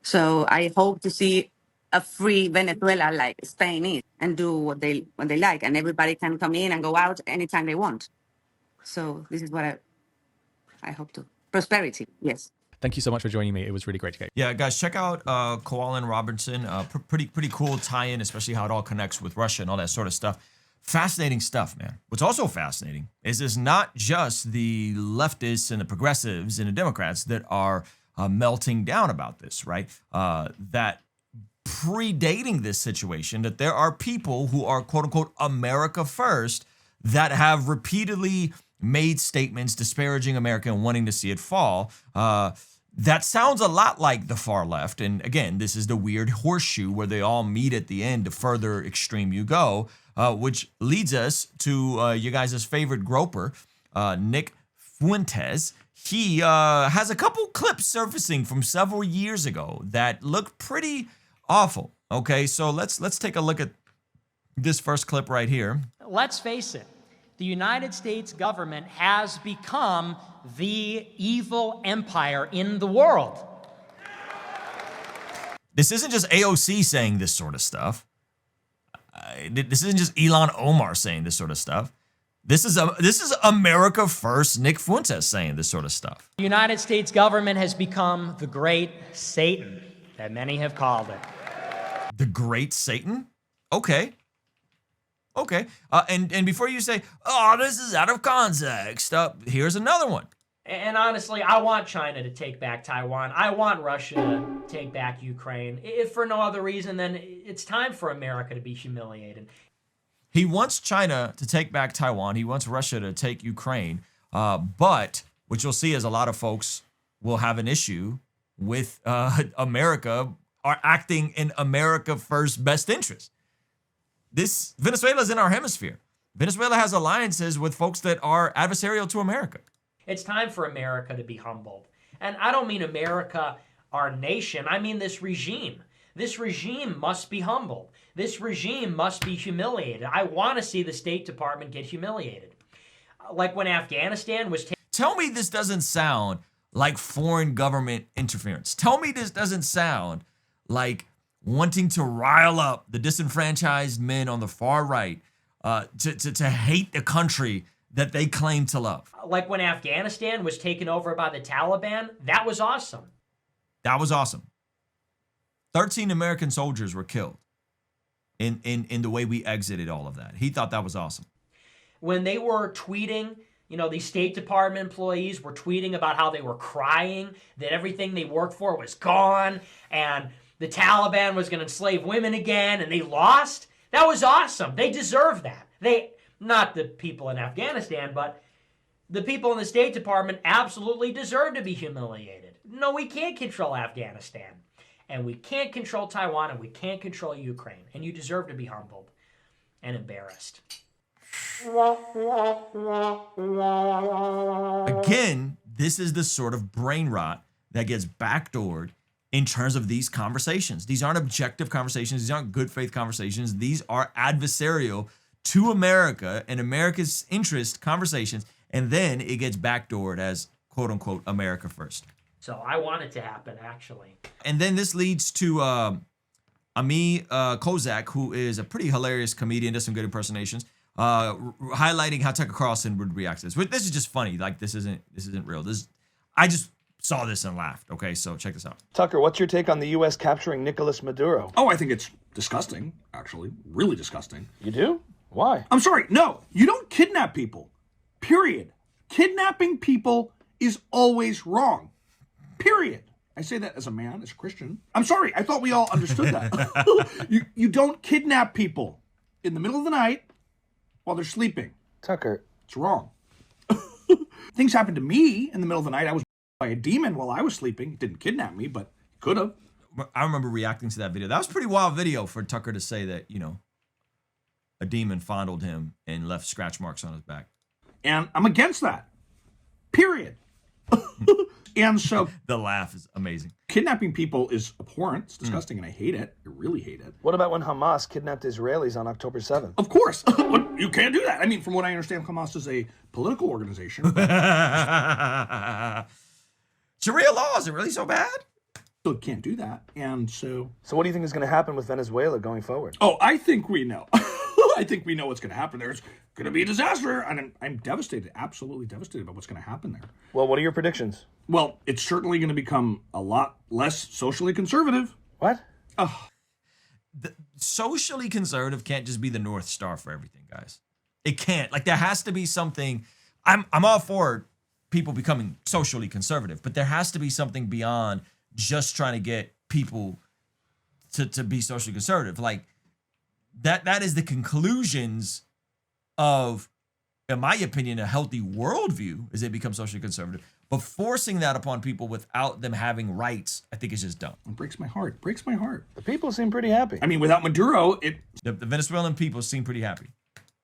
So I hope to see a free Venezuela like Spain is and do what they like. And everybody can come in and go out anytime they want. So this is what I hope to. Prosperity, yes. Thank you so much for joining me. It was really great to get you. Yeah, guys, check out Koalyn Robertson. Pretty cool tie-in, especially how it all connects with Russia and all that sort of stuff. Fascinating stuff, man. What's also fascinating is it's not just the leftists and the progressives and the Democrats that are melting down about this, right? That predating this situation, that there are people who are quote-unquote America first that have repeatedly made statements disparaging America and wanting to see it fall. That sounds a lot like the far left. And again, this is the weird horseshoe where they all meet at the end the further extreme you go, which leads us to you guys' favorite groper, Nick Fuentes. He has a couple clips surfacing from several years ago that look pretty awful. Okay, so let's take a look at this first clip right here. Let's face it. The United States government has become the evil empire in the world. This isn't just AOC saying this sort of stuff. This isn't just Ilhan Omar saying this sort of stuff. This is America First Nick Fuentes saying this sort of stuff. The United States government has become the great Satan that many have called it. The great Satan? Okay. Okay, and before you say, oh, this is out of context, here's another one. And honestly, I want China to take back Taiwan. I want Russia to take back Ukraine. If for no other reason, then it's time for America to be humiliated. He wants China to take back Taiwan. He wants Russia to take Ukraine. But what you'll see is a lot of folks will have an issue with America are acting in America first best interest. Venezuela's in our hemisphere. Venezuela has alliances with folks that are adversarial to America. It's time for America to be humbled. And I don't mean America, our nation. I mean this regime. This regime must be humbled. This regime must be humiliated. I want to see the State Department get humiliated. Like when Afghanistan was Tell me this doesn't sound like foreign government interference. Tell me this doesn't sound like wanting to rile up the disenfranchised men on the far right to hate the country that they claim to love. Like when Afghanistan was taken over by the Taliban, that was awesome. That was awesome. 13 American soldiers were killed in the way we exited all of that. He thought that was awesome. When they were tweeting, these State Department employees were tweeting about how they were crying, that everything they worked for was gone, and the Taliban was going to enslave women again, and they lost. That was awesome. They deserve that. Not the people in Afghanistan, but the people in the State Department absolutely deserve to be humiliated. No, we can't control Afghanistan, and we can't control Taiwan, and we can't control Ukraine, and you deserve to be humbled and embarrassed. Again, this is the sort of brain rot that gets backdoored in terms of these conversations. These aren't objective conversations. These aren't good faith conversations. These are adversarial to America and America's interest conversations. And then it gets backdoored as quote unquote America first. So I want it to happen, actually. And then this leads to Ami Kozak, who is a pretty hilarious comedian, does some good impersonations, highlighting how Tucker Carlson would react to this. This is just funny. Like this isn't real. I just saw this and laughed. Okay, so check this out. Tucker, what's your take on the U.S. capturing Nicolas Maduro? Oh, I think it's disgusting, actually. Really disgusting. You do? Why? I'm sorry. No, you don't kidnap people. Period. Kidnapping people is always wrong. Period. I say that as a man, as a Christian. I'm sorry. I thought we all understood that. You don't kidnap people in the middle of the night while they're sleeping. Tucker. It's wrong. Things happened to me in the middle of the night. I was by a demon while I was sleeping. It didn't kidnap me, but it could have. I remember reacting to that video. That was a pretty wild video for Tucker to say that, you know, a demon fondled him and left scratch marks on his back. And I'm against that. Period. And so the laugh is amazing. Kidnapping people is abhorrent. It's disgusting, and I hate it. I really hate it. What about when Hamas kidnapped Israelis on October 7th? Of course. You can't do that. I mean, from what I understand, Hamas is a political organization. Sharia law, is it really so bad? So can't do that. And so... So what do you think is going to happen with Venezuela going forward? Oh, I think we know. I think we know what's going to happen. There's going to be a disaster. And I'm devastated, absolutely devastated about what's going to happen there. Well, what are your predictions? Well, it's certainly going to become a lot less socially conservative. What? Socially conservative can't just be the North Star for everything, guys. It can't. Like, there has to be something. I'm all for people becoming socially conservative, but there has to be something beyond just trying to get people to be socially conservative. Like, that is the conclusions of, in my opinion, a healthy worldview is they become socially conservative. But forcing that upon people without them having rights, I think is just dumb. It breaks my heart. Breaks my heart. The people seem pretty happy. I mean, without Maduro, the Venezuelan people seem pretty happy.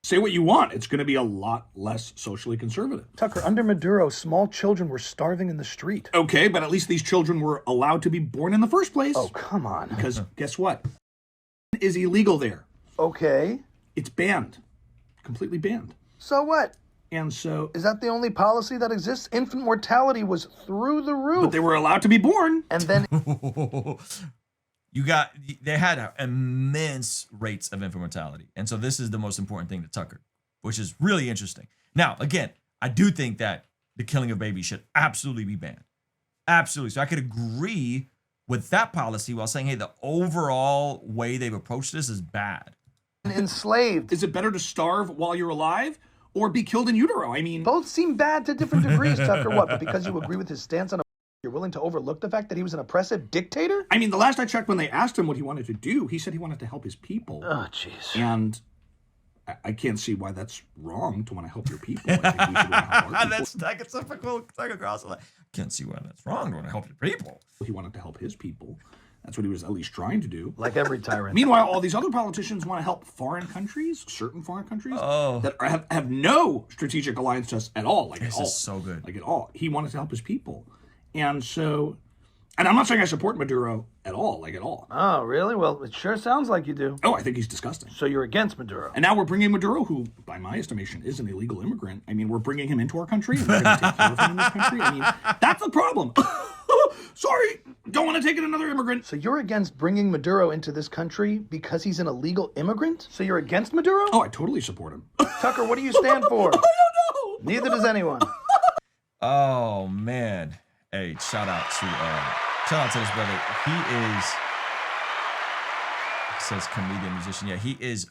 Say what you want. It's going to be a lot less socially conservative. Tucker, under Maduro, small children were starving in the street. Okay, but at least these children were allowed to be born in the first place. Oh, come on. Because guess what? It is illegal there. Okay. It's banned. Completely banned. So what? And so... Is that the only policy that exists? Infant mortality was through the roof. But they were allowed to be born. And then... They had immense rates of infant mortality. And so this is the most important thing to Tucker, which is really interesting. Now, again, I do think that the killing of babies should absolutely be banned. Absolutely. So I could agree with that policy while saying, hey, the overall way they've approached this is bad. Enslaved. Is it better to starve while you're alive or be killed in utero? I mean... Both seem bad to different degrees, Tucker. What, but because you agree with his stance on you're willing to overlook the fact that he was an oppressive dictator? I mean, the last I checked when they asked him what he wanted to do, he said he wanted to help his people. Oh, jeez. And I can't see why that's wrong to want to help your people. I think we should want to help our people. That's typical Tucker Carlson. I can't see why that's wrong to want to help your people. He wanted to help his people. That's what he was at least trying to do. Like every tyrant. Meanwhile, all these other politicians want to help foreign countries, certain foreign countries, that have no strategic alliance to us at all. Like, this at all. Is so good. Like, at all. He wanted to help his people. And so, and I'm not saying I support Maduro at all, like at all. Oh, really? Well, it sure sounds like you do. Oh, I think he's disgusting. So you're against Maduro. And now we're bringing Maduro, who, by my estimation, is an illegal immigrant. I mean, we're bringing him into our country, and we're going to take care of him in this country. I mean, that's the problem. Sorry, don't want to take in another immigrant. So you're against bringing Maduro into this country because he's an illegal immigrant? So you're against Maduro? Oh, I totally support him. Tucker, what do you stand for? I don't know. Neither does anyone. Oh, man. Hey, shout out to this brother. He says comedian, musician. Yeah, he is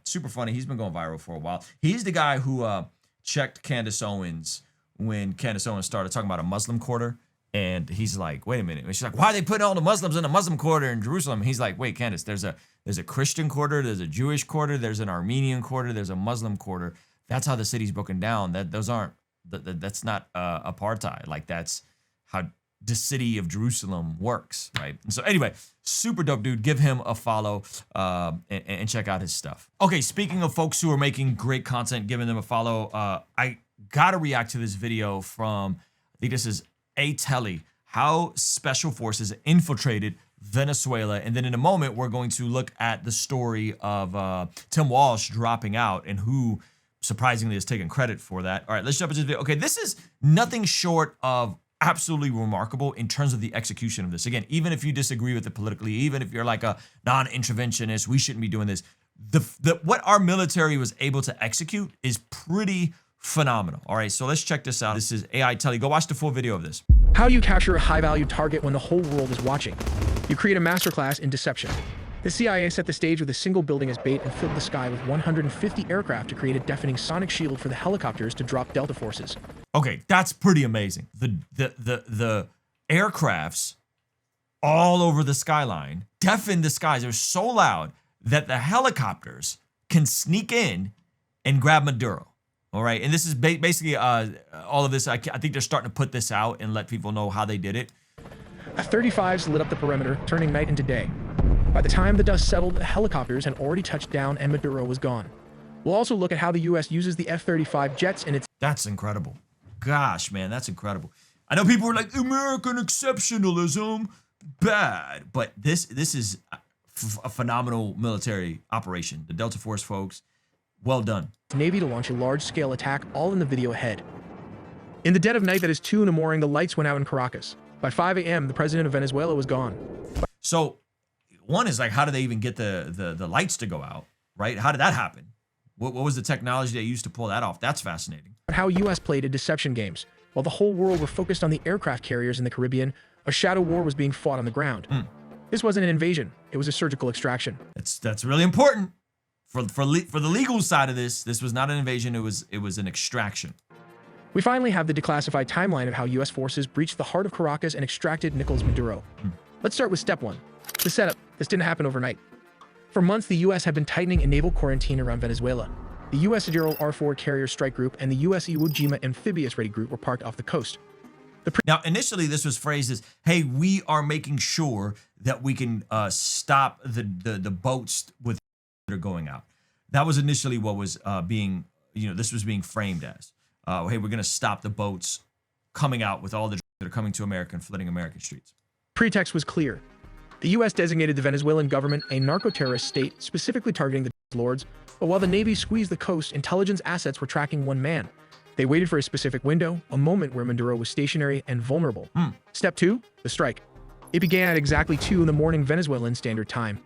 super funny. He's been going viral for a while. He's the guy who checked Candace Owens when Candace Owens started talking about a Muslim quarter. And he's like, wait a minute. And she's like, why are they putting all the Muslims in a Muslim quarter in Jerusalem? And he's like, wait, Candace, there's a Christian quarter, there's a Jewish quarter, there's an Armenian quarter, there's a Muslim quarter. That's how the city's broken down. That's not apartheid. Like, that's how the city of Jerusalem works, right? And so anyway, super dope dude. Give him a follow and check out his stuff. Okay, speaking of folks who are making great content, giving them a follow, I gotta react to this video from, I think this is A. Telly, how special forces infiltrated Venezuela. And then in a moment, we're going to look at the story of Tim Walz dropping out and who surprisingly is taking credit for that. All right, let's jump into this video. Okay, this is nothing short of absolutely remarkable in terms of the execution of this. Again, even if you disagree with it politically, even if you're like a non-interventionist, we shouldn't be doing this. What our military was able to execute is pretty phenomenal. All right, so let's check this out. This is AI Telly. Go watch the full video of this. How do you capture a high-value target when the whole world is watching? You create a masterclass in deception. The CIA set the stage with a single building as bait and filled the sky with 150 aircraft to create a deafening sonic shield for the helicopters to drop Delta forces. Okay, that's pretty amazing. The aircrafts all over the skyline deafen the skies. They're so loud that the helicopters can sneak in and grab Maduro. All right, and this is basically all of this. I think they're starting to put this out and let people know how they did it. F-35s lit up the perimeter, turning night into day. By the time the dust settled, the helicopters had already touched down and Maduro was gone. We'll also look at how the U.S. uses the F-35 jets in its... That's incredible. Gosh, man, that's incredible. I know people are like, American exceptionalism, bad. But this is a phenomenal military operation. The Delta Force folks, well done. Navy to launch a large-scale attack, all in the video ahead. In the dead of night, that is 2 in the morning, the lights went out in Caracas. By 5 a.m., the president of Venezuela was gone. So, one is like, how did they even get the lights to go out, right? How did that happen? What was the technology they used to pull that off? That's fascinating. How U.S. played deception games. While the whole world were focused on the aircraft carriers in the Caribbean, a shadow war was being fought on the ground. This wasn't an invasion. It was a surgical extraction. That's really important. For the legal side of this, this was not an invasion. It was an extraction. We finally have the declassified timeline of how U.S. forces breached the heart of Caracas and extracted Nicolas Maduro. Let's start with step 1. The setup. This didn't happen overnight. For months, the U.S. had been tightening a naval quarantine around Venezuela. The U.S. Gerald R-4 Carrier Strike Group and the U.S. Iwo Jima Amphibious Ready Group were parked off the coast. Now, initially, this was phrased as, hey, we are making sure that we can stop the boats that are going out. That was initially what was being, this was being framed as. Hey, we're going to stop the boats coming out with all the that are coming to America and flooding American streets. Pretext was clear. The U.S. designated the Venezuelan government a narco-terrorist state, specifically targeting the lords, but while the Navy squeezed the coast, intelligence assets were tracking one man. They waited for a specific window, a moment where Maduro was stationary and vulnerable. Step 2, the strike. It began at exactly 2 in the morning Venezuelan Standard Time.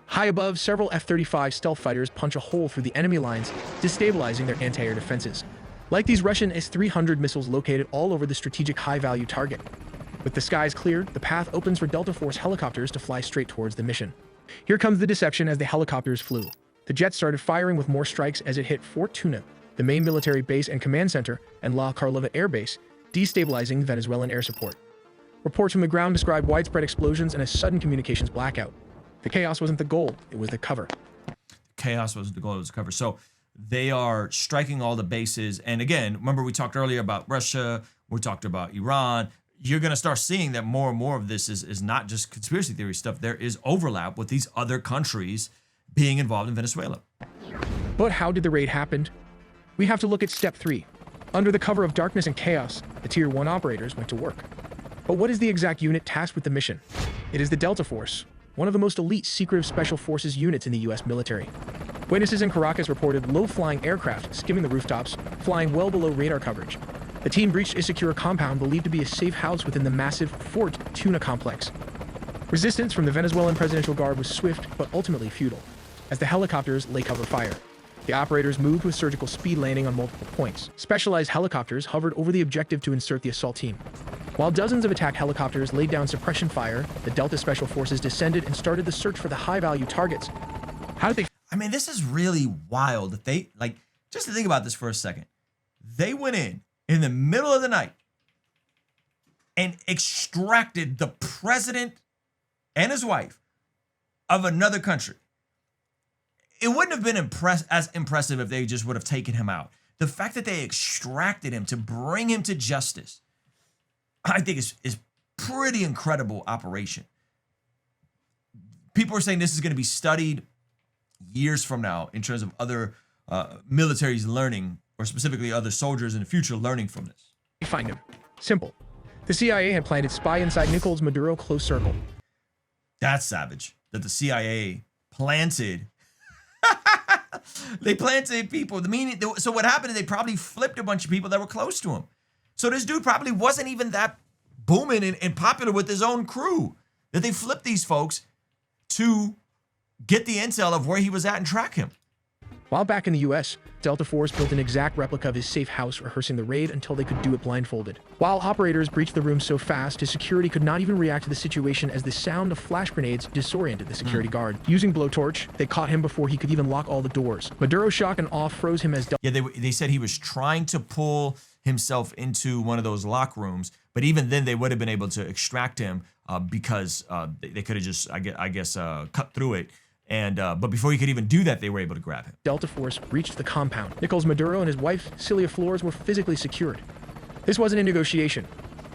High above, several F-35 stealth fighters punch a hole through the enemy lines, destabilizing their anti-air defenses. Like these Russian S-300 missiles located all over the strategic high-value target. With the skies cleared, the path opens for Delta Force helicopters to fly straight towards the mission. Here comes the deception as the helicopters flew. The jets started firing with more strikes as it hit Fort Tuna, the main military base and command center, and La Carlova Air Base, destabilizing Venezuelan air support. Reports from the ground described widespread explosions and a sudden communications blackout. The chaos wasn't the goal, it was the cover. Chaos wasn't the goal, it was the cover. So they are striking all the bases. And again, remember we talked earlier about Russia, we talked about Iran. You're going to start seeing that more and more of this is not just conspiracy theory stuff. There is overlap with these other countries being involved in Venezuela. But how did the raid happen? We have to look at step 3. Under the cover of darkness and chaos, the Tier 1 operators went to work. But what is the exact unit tasked with the mission? It is the Delta Force, one of the most elite secretive special forces units in the U.S. military. Witnesses in Caracas reported low-flying aircraft skimming the rooftops, flying well below radar coverage. The team breached a secure compound believed to be a safe house within the massive Fort Tuna complex. Resistance from the Venezuelan Presidential Guard was swift but ultimately futile, as the helicopters lay cover fire. The operators moved with surgical speed, landing on multiple points. Specialized helicopters hovered over the objective to insert the assault team. While dozens of attack helicopters laid down suppression fire, the Delta Special Forces descended and started the search for the high-value targets. How did they... I mean, this is really wild that they, just to think about this for a second. They went in the middle of the night and extracted the president and his wife of another country. It wouldn't have been as impressive if they just would have taken him out. The fact that they extracted him to bring him to justice, I think is pretty incredible operation. People are saying this is going to be studied years from now in terms of other militaries learning, or specifically other soldiers in the future learning from this. Find him. Simple. The CIA had planted spy inside Nicolas Maduro close circle. That's savage. That the CIA planted. They planted people. So what happened is they probably flipped a bunch of people that were close to him. So this dude probably wasn't even that booming and popular with his own crew. That they flipped these folks to get the intel of where he was at and track him. While back in the US, Delta Force built an exact replica of his safe house, rehearsing the raid until they could do it blindfolded. While operators breached the room so fast, his security could not even react to the situation as the sound of flash grenades disoriented the security guard. Using blowtorch, they caught him before he could even lock all the doors. Maduro's shock and awe froze him as Yeah, they said he was trying to pull himself into one of those lock rooms, but even then they would have been able to extract him because they could have just, I guess, cut through it. And but before he could even do that, they were able to grab him. Delta Force breached the compound. Nichols Maduro and his wife, Celia Flores, were physically secured. This wasn't a negotiation.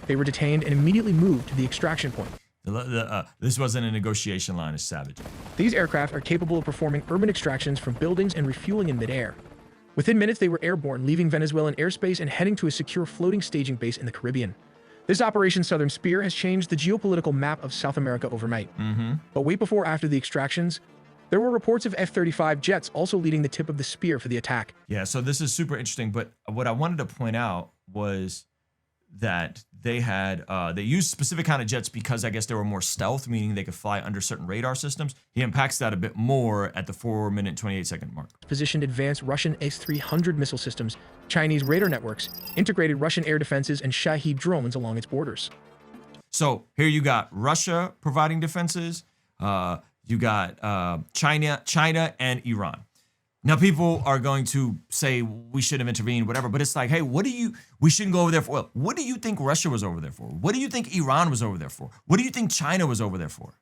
They were detained and immediately moved to the extraction point. This wasn't a negotiation line, it's savage. These aircraft are capable of performing urban extractions from buildings and refueling in midair. Within minutes, they were airborne, leaving Venezuelan airspace and heading to a secure floating staging base in the Caribbean. This Operation Southern Spear has changed the geopolitical map of South America overnight. But wait before after the extractions, there were reports of F-35 jets also leading the tip of the spear for the attack. Yeah, so this is super interesting, but what I wanted to point out was that they had, they used specific kind of jets because I guess they were more stealth, meaning they could fly under certain radar systems. He unpacks that a bit more at the 4-minute, 28-second mark. Positioned advanced Russian S-300 missile systems, Chinese radar networks, integrated Russian air defenses, and Shahed drones along its borders. So here you got Russia providing defenses, you got China and Iran. Now people are going to say we should have intervened, whatever, but it's like, hey, we shouldn't go over there for oil. What do you think Russia was over there for? What do you think Iran was over there for? What do you think China was over there for?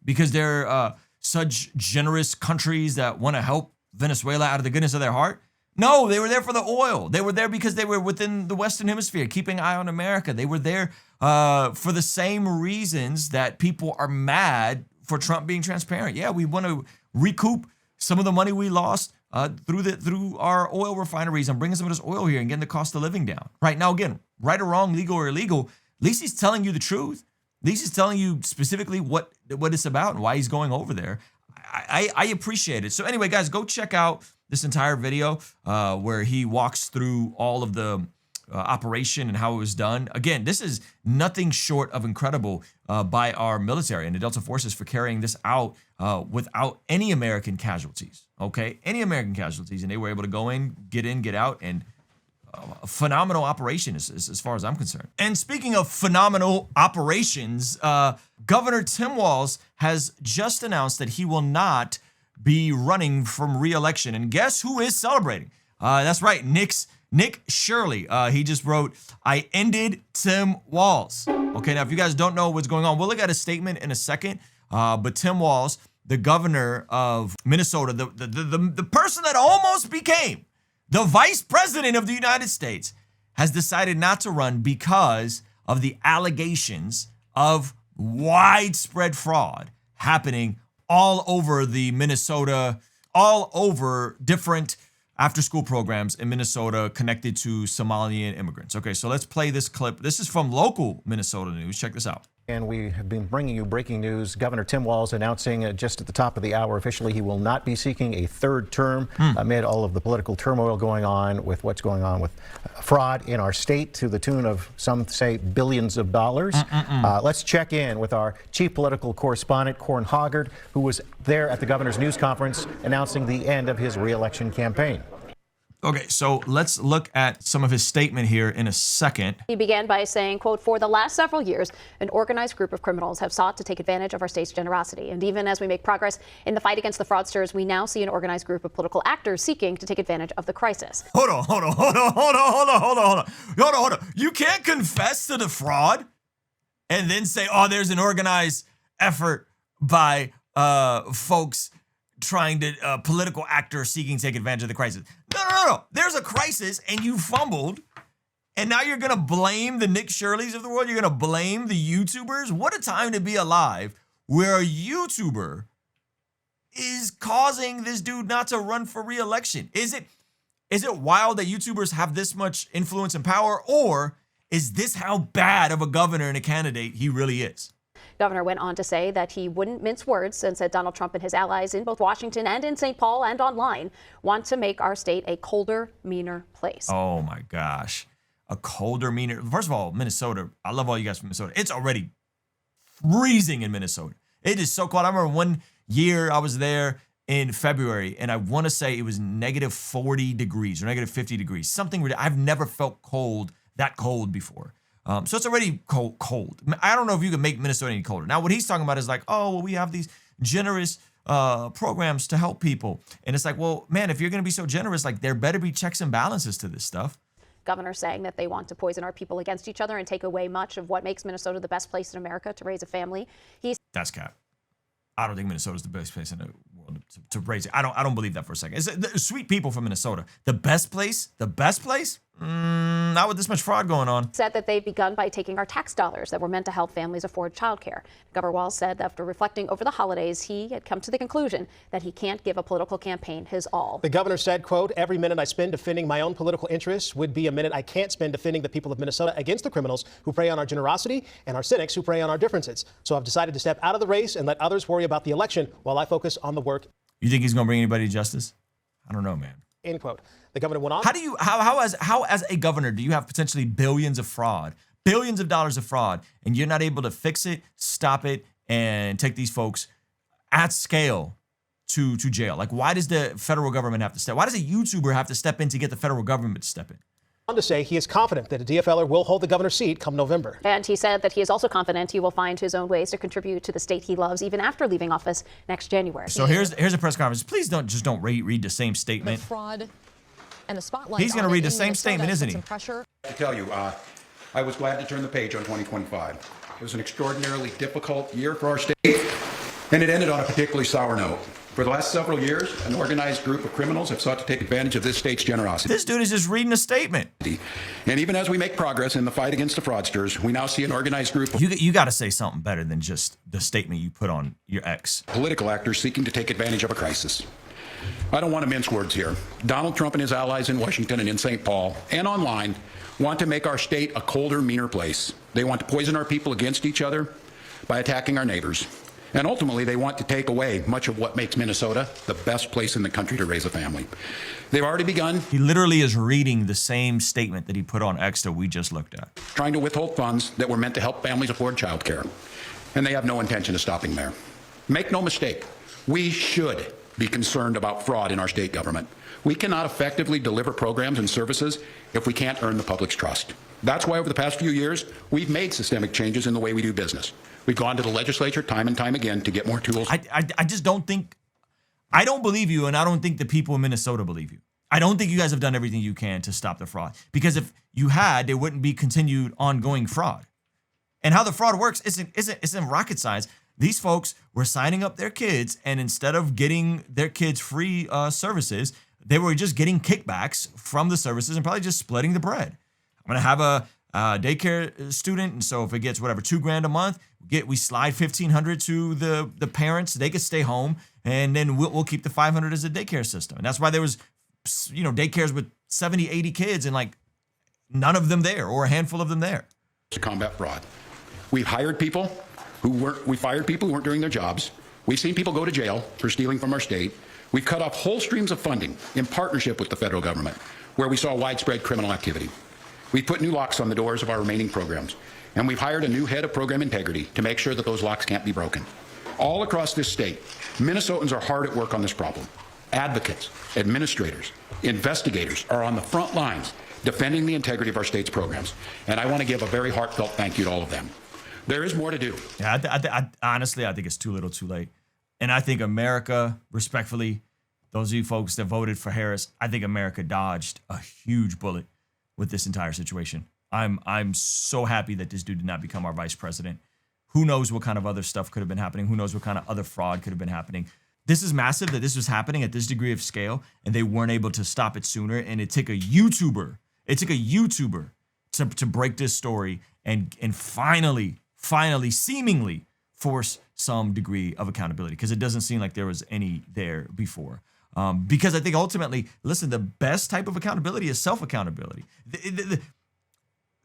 Because they're such generous countries that want to help Venezuela out of the goodness of their heart? No, they were there for the oil. They were there because they were within the Western Hemisphere, keeping an eye on America. They were there for the same reasons that people are mad for Trump being transparent. Yeah, we want to recoup some of the money we lost through our oil refineries and bringing some of this oil here and getting the cost of living down. Right now, again, right or wrong, legal or illegal, at least he's telling you the truth. At least he's telling you specifically what it's about and why he's going over there. I appreciate it. So anyway, guys, go check out this entire video where he walks through all of the operation and how it was done. Again, this is nothing short of incredible by our military and the Delta Forces for carrying this out without any American casualties. Okay, any American casualties, and they were able to go in, get out, and a phenomenal operation as far as I'm concerned. And speaking of phenomenal operations, Governor Tim Walz has just announced that he will not be running from re-election. And guess who is celebrating? That's right, Nick Shirley. He just wrote, "I ended Tim Walz." Okay, now if you guys don't know what's going on, we'll look at a statement in a second. But Tim Walz, the governor of Minnesota, the person that almost became the vice president of the United States, has decided not to run because of the allegations of widespread fraud happening all over the Minnesota, all over different after-school programs in Minnesota connected to Somalian immigrants. Okay, so let's play this clip. This is from local Minnesota news. Check this out. And we have been bringing you breaking news. Governor Tim Walz announcing just at the top of the hour officially he will not be seeking a third term amid all of the political turmoil going on with what's going on with fraud in our state to the tune of, some say, billions of dollars. Let's check in with our chief political correspondent, Corn Hoggard, who was there at the governor's news conference announcing the end of his re-election campaign. Okay, so let's look at some of his statement here in a second. He began by saying, quote, "For the last several years, an organized group of criminals have sought to take advantage of our state's generosity. And even as we make progress in the fight against the fraudsters, we now see an organized group of political actors seeking to take advantage of the crisis." Hold on. You can't confess to the fraud and then say, oh, there's an organized effort by folks trying to, political actors seeking to take advantage of the crisis. No. There's a crisis and you fumbled. And now you're going to blame the Nick Shirleys of the world. You're going to blame the YouTubers. What a time to be alive where a YouTuber is causing this dude not to run for re-election. Is it wild that YouTubers have this much influence and power, or is this how bad of a governor and a candidate he really is? Governor went on to say that he wouldn't mince words and said Donald Trump and his allies in both Washington and in St. Paul and online want to make our state a colder, meaner place. Oh my gosh. A colder, meaner. First of all, Minnesota. I love all you guys from Minnesota. It's already freezing in Minnesota. It is so cold. I remember one year I was there in February, and I want to say it was negative 40 degrees or negative 50 degrees. Something I've never felt that cold before. So it's already cold. I don't know if you can make Minnesota any colder. Now, what he's talking about is like, oh, well, we have these generous programs to help people. And it's like, well, man, if you're going to be so generous, like there better be checks and balances to this stuff. Governor saying that they want to poison our people against each other and take away much of what makes Minnesota the best place in America to raise a family. That's cap. I don't think Minnesota's the best place in the world to raise it. I don't believe that for a second. It's sweet people from Minnesota. The best place? Not with this much fraud going on. Said that they've begun by taking our tax dollars that were meant to help families afford childcare. Governor Walz said that after reflecting over the holidays, he had come to the conclusion that he can't give a political campaign his all. The governor said, quote, every minute I spend defending my own political interests would be a minute I can't spend defending the people of Minnesota against the criminals who prey on our generosity and our cynics who prey on our differences. So I've decided to step out of the race and let others worry about the election while I focus on the work. You think he's going to bring anybody to justice? I don't know, man. End quote. The governor went on. How as a governor do you have potentially billions of dollars of fraud, and you're not able to fix it, stop it, and take these folks at scale to jail? Like, why does the federal government have to step? Why does a YouTuber have to step in to get the federal government to step in? On to say he is confident that a DFLer will hold the governor's seat come November. And he said that he is also confident he will find his own ways to contribute to the state he loves even after leaving office next January. So here's a press conference. Please don't read the same statement. The fraud and the spotlight. He's going to read the same statement, isn't he? Pressure. To tell you, I was glad to turn the page on 2025. It was an extraordinarily difficult year for our state, and it ended on a particularly sour note. For the last several years, an organized group of criminals have sought to take advantage of this state's generosity. This dude is just reading a statement. And even as we make progress in the fight against the fraudsters, we now see an organized group of You got to say something better than just the statement you put on your ex. Political actors seeking to take advantage of a crisis. I don't want to mince words here. Donald Trump and his allies in Washington and in St. Paul and online want to make our state a colder, meaner place. They want to poison our people against each other by attacking our neighbors. And ultimately, they want to take away much of what makes Minnesota the best place in the country to raise a family. They've already begun. He literally is reading the same statement that he put on X that we just looked at. Trying to withhold funds that were meant to help families afford child care. And they have no intention of stopping there. Make no mistake, we should be concerned about fraud in our state government. We cannot effectively deliver programs and services if we can't earn the public's trust. That's why over the past few years, we've made systemic changes in the way we do business. We've gone to the legislature time and time again to get more tools. I just don't think, I don't believe you, and I don't think the people in Minnesota believe you. I don't think you guys have done everything you can to stop the fraud. Because if you had, there wouldn't be continued ongoing fraud. And how the fraud works isn't rocket science. These folks were signing up their kids, and instead of getting their kids free services, they were just getting kickbacks from the services and probably just splitting the bread. I'm gonna have a daycare student, and so if it gets whatever $2,000 a month, we slide $1,500 to the parents. They could stay home, and then we'll keep the $500 as a daycare system. And that's why there was, daycares with 70, 80 kids, and like none of them there, or a handful of them there. To combat fraud, we fired people who weren't doing their jobs. We've seen people go to jail for stealing from our state. We've cut off whole streams of funding in partnership with the federal government, where we saw widespread criminal activity. We've put new locks on the doors of our remaining programs, and we've hired a new head of program integrity to make sure that those locks can't be broken. All across this state, Minnesotans are hard at work on this problem. Advocates, administrators, investigators are on the front lines defending the integrity of our state's programs, and I want to give a very heartfelt thank you to all of them. There is more to do. Yeah, honestly, I think it's too little too late. And I think America, respectfully, those of you folks that voted for Harris, I think America dodged a huge bullet with this entire situation. I'm so happy that this dude did not become our vice president. Who knows what kind of other stuff could have been happening? Who knows what kind of other fraud could have been happening? This is massive that this was happening at this degree of scale, and they weren't able to stop it sooner. And it took a YouTuber to break this story and finally, seemingly force some degree of accountability, because it doesn't seem like there was any there before. Because I think ultimately, listen, the best type of accountability is self-accountability.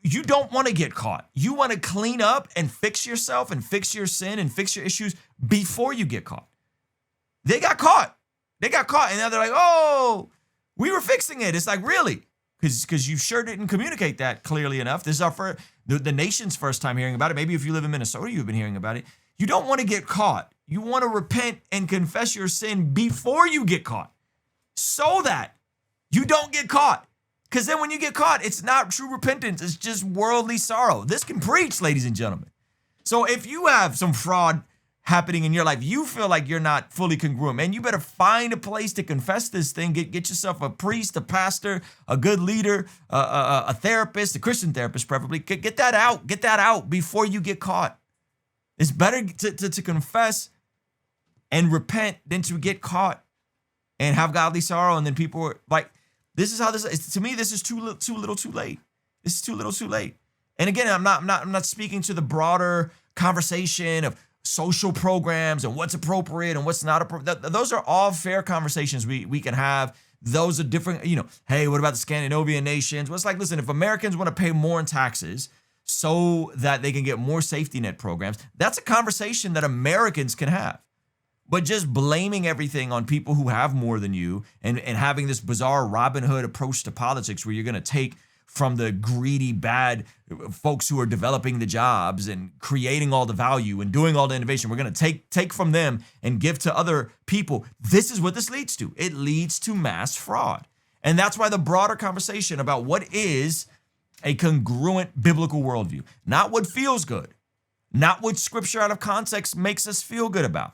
You don't want to get caught. You want to clean up and fix yourself and fix your sin and fix your issues before you get caught. They got caught. And now they're like, oh, we were fixing it. It's like, really? Because you sure didn't communicate that clearly enough. This is the nation's first time hearing about it. Maybe if you live in Minnesota, you've been hearing about it. You don't want to get caught You want to repent and confess your sin before you get caught so that you don't get caught. Because then when you get caught, it's not true repentance. It's just worldly sorrow. This can preach, ladies and gentlemen. So if you have some fraud happening in your life, you feel like you're not fully congruent, man, you better find a place to confess this thing. Get yourself a priest, a pastor, a good leader, a therapist, a Christian therapist preferably. Get that out. Get that out before you get caught. It's better to confess and repent than to get caught and have godly sorrow. And then people are like, this is how this is. To me, this is too little, too late. This is too little, too late. And again, I'm not speaking to the broader conversation of social programs and what's appropriate and what's not appropriate. Those are all fair conversations we can have. Those are different, hey, what about the Scandinavian nations? Well, it's like, listen, if Americans want to pay more in taxes so that they can get more safety net programs, that's a conversation that Americans can have. But just blaming everything on people who have more than you and having this bizarre Robin Hood approach to politics where you're going to take from the greedy, bad folks who are developing the jobs and creating all the value and doing all the innovation. We're going to take from them and give to other people. This is what this leads to. It leads to mass fraud. And that's why the broader conversation about what is a congruent biblical worldview, not what feels good, not what scripture out of context makes us feel good about.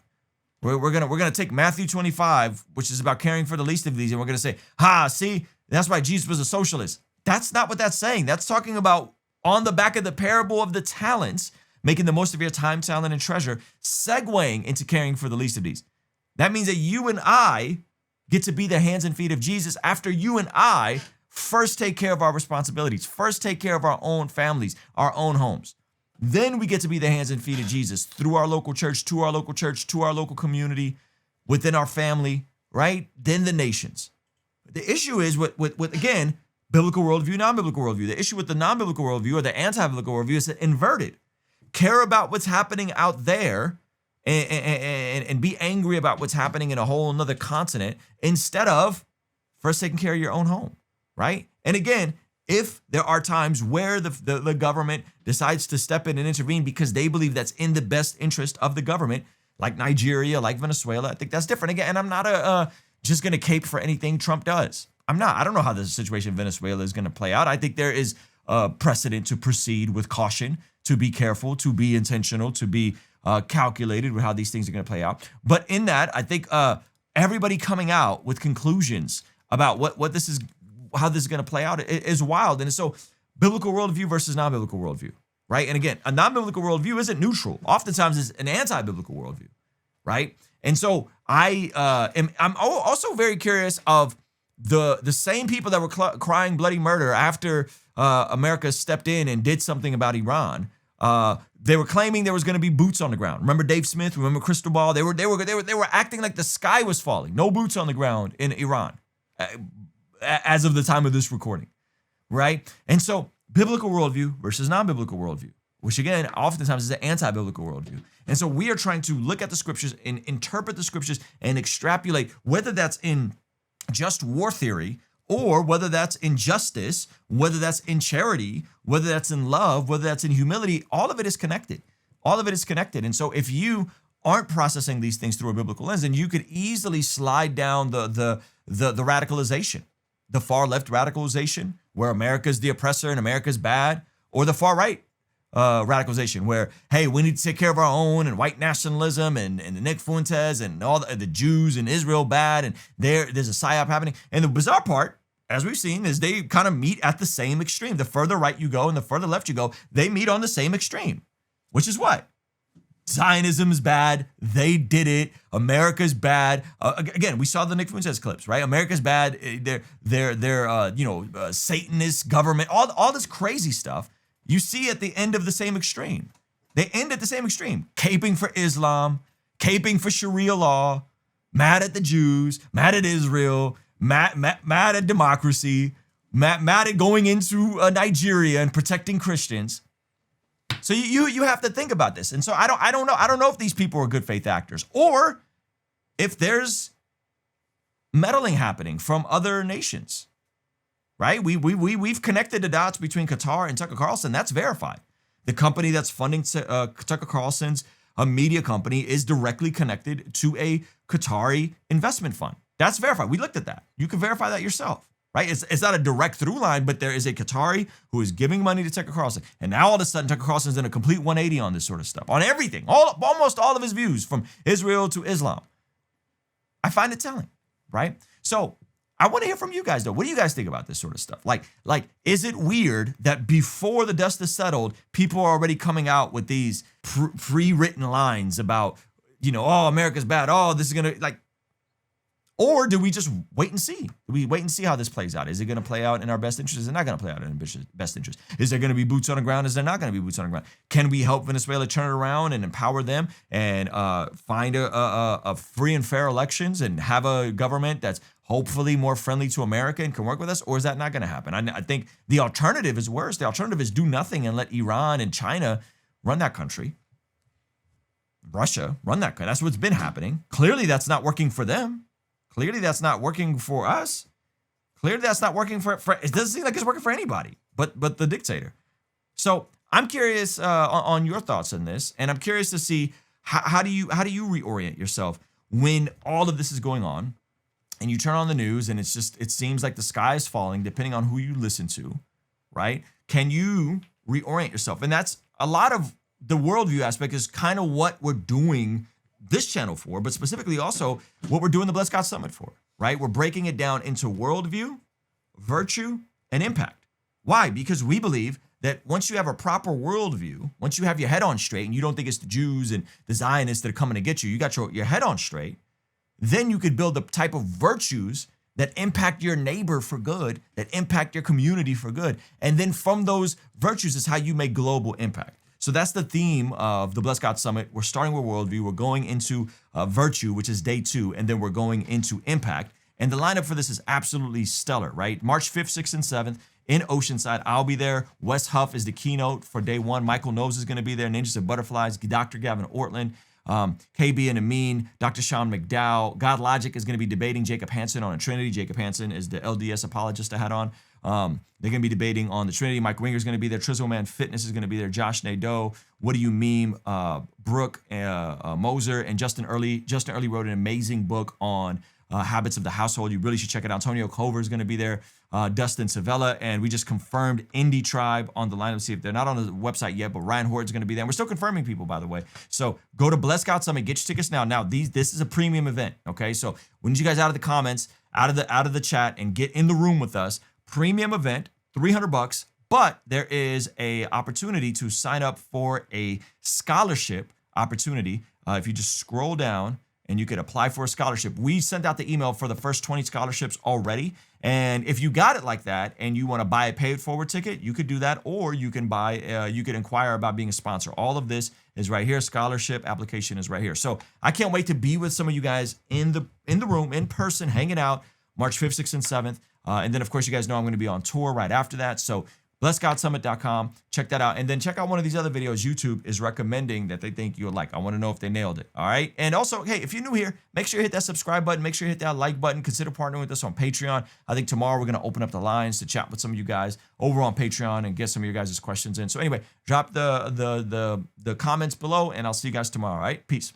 We're gonna take Matthew 25, which is about caring for the least of these, and we're gonna say, see, that's why Jesus was a socialist. That's not what that's saying. That's talking about on the back of the parable of the talents, making the most of your time, talent, and treasure, segueing into caring for the least of these. That means that you and I get to be the hands and feet of Jesus after you and I first take care of our responsibilities, first take care of our own families, our own homes. Then we get to be the hands and feet of Jesus through our local church, to our local community, within our family, right? Then the nations. The issue is with again, biblical worldview, non-biblical worldview. The issue with the non-biblical worldview or the anti-biblical worldview is inverted. Care about what's happening out there and be angry about what's happening in a whole another continent instead of first taking care of your own home, right? And again, if there are times where the government decides to step in and intervene because they believe that's in the best interest of the government, like Nigeria, like Venezuela, I think that's different. Again, and I'm not just going to cape for anything Trump does. I'm not. I don't know how the situation in Venezuela is going to play out. I think there is a precedent to proceed with caution, to be careful, to be intentional, to be calculated with how these things are going to play out. But in that, I think everybody coming out with conclusions about what this is, how this is going to play out is wild. And so biblical worldview versus non-biblical worldview, right? And again, a non-biblical worldview isn't neutral. Oftentimes it's an anti-biblical worldview, right? And so I'm also very curious of the same people that were crying bloody murder after America stepped in and did something about Iran. They were claiming there was going to be boots on the ground. Remember Dave Smith? Remember Crystal Ball? They were acting like the sky was falling. No boots on the ground in Iran. As of the time of this recording, right? And so biblical worldview versus non-biblical worldview, which again, oftentimes is an anti-biblical worldview. And so we are trying to look at the scriptures and interpret the scriptures and extrapolate, whether that's in just war theory or whether that's in justice, whether that's in charity, whether that's in love, whether that's in humility. All of it is connected. All of it is connected. And so if you aren't processing these things through a biblical lens, then you could easily slide down the radicalization. The far left radicalization, where America's the oppressor and America's bad, or the far right radicalization, where, hey, we need to take care of our own, and white nationalism and the Nick Fuentes and all the Jews in Israel bad, and there's a psyop happening. And the bizarre part, as we've seen, is they kind of meet at the same extreme. The further right you go and the further left you go, they meet on the same extreme, which is what? Zionism is bad. They did it. America's bad. Again, we saw the Nick Fuentes clips, right? America's bad. They're Satanist government. All this crazy stuff. You see at the end of the same extreme. They end at the same extreme. Caping for Islam, caping for Sharia law, mad at the Jews, mad at Israel, mad at democracy, mad at going into Nigeria and protecting Christians. So you have to think about this. And so I don't know if these people are good faith actors or if there's meddling happening from other nations, right? We've connected the dots between Qatar and Tucker Carlson. That's verified. The company that's funding Tucker Carlson's a media company is directly connected to a Qatari investment fund. That's verified. We looked at that. You can verify that yourself, right? It's not a direct through line, but there is a Qatari who is giving money to Tucker Carlson. And now all of a sudden, Tucker Carlson's in a complete 180 on this sort of stuff, on everything, almost all of his views from Israel to Islam. I find it telling, right? So I want to hear from you guys, though. What do you guys think about this sort of stuff? Like, is it weird that before the dust is settled, people are already coming out with these pre-written lines about, oh, America's bad. Oh, this is going to, or do we just wait and see? Do we wait and see how this plays out? Is it going to play out in our best interest? Is it not going to play out in our best interest? Is there going to be boots on the ground? Is there not going to be boots on the ground? Can we help Venezuela turn it around and empower them and find a free and fair elections and have a government that's hopefully more friendly to America and can work with us? Or is that not going to happen? I think the alternative is worse. The alternative is do nothing and let Iran and China run that country. Russia run that country. That's what's been happening. Clearly, that's not working for them. Clearly, that's not working for us. Clearly, that's not working for it doesn't seem like it's working for anybody but the dictator. So I'm curious on your thoughts on this, and I'm curious to see how do you reorient yourself when all of this is going on, and you turn on the news and it seems like the sky is falling, depending on who you listen to, right? Can you reorient yourself? And that's a lot of the worldview aspect is kind of what we're doing this channel for, but specifically also what we're doing the Blessed God Summit for, right? We're breaking it down into worldview, virtue, and impact. Why? Because we believe that once you have a proper worldview, once you have your head on straight and you don't think it's the Jews and the Zionists that are coming to get you, you got your head on straight, then you could build the type of virtues that impact your neighbor for good, that impact your community for good. And then from those virtues is how you make global impact. So that's the theme of the Blessed God Summit. We're starting with worldview. We're going into virtue, which is day 2, and then we're going into impact. And the lineup for this is absolutely stellar, right? March 5th, 6th, and 7th in Oceanside. I'll be there. Wes Huff is the keynote for day 1. Michael Knowles is going to be there. Ninjas and Butterflies, Dr. Gavin Ortland, KB and Amin, Dr. Sean McDowell. God Logic is going to be debating Jacob Hansen on a Trinity. Jacob Hansen is the LDS apologist I had on. They're going to be debating on the Trinity. Mike Winger is going to be there. Trizzleman Fitness is going to be there. Josh Nadeau, What Do You Meme, Brooke Moser, and Justin Early. Justin Early wrote an amazing book on habits of the household. You really should check it out. Antonio Cover is going to be there. Dustin Savella, and we just confirmed Indie Tribe on the lineup. See if they're not on the website yet, but Ryan Hord's going to be there. And we're still confirming people, by the way. So go to Blessed God Summit, get your tickets now. Now this is a premium event, okay? So we need you guys out of the comments, out of the chat, and get in the room with us. Premium event, $300, but there is a opportunity to sign up for a scholarship opportunity. If you just scroll down and you could apply for a scholarship. We sent out the email for the first 20 scholarships already. And if you got it like that and you want to buy a paid forward ticket, you could do that, or you can you could inquire about being a sponsor. All of this is right here. Scholarship application is right here. So I can't wait to be with some of you guys in the room, in person, hanging out, March 5th, 6th, and 7th. And then, of course, you guys know I'm going to be on tour right after that. So blessedgodsummit.com. Check that out. And then check out one of these other videos YouTube is recommending that they think you'll like. I want to know if they nailed it. All right. And also, hey, if you're new here, make sure you hit that subscribe button. Make sure you hit that like button. Consider partnering with us on Patreon. I think tomorrow we're going to open up the lines to chat with some of you guys over on Patreon and get some of your guys' questions in. So anyway, drop the comments below, and I'll see you guys tomorrow. All right. Peace.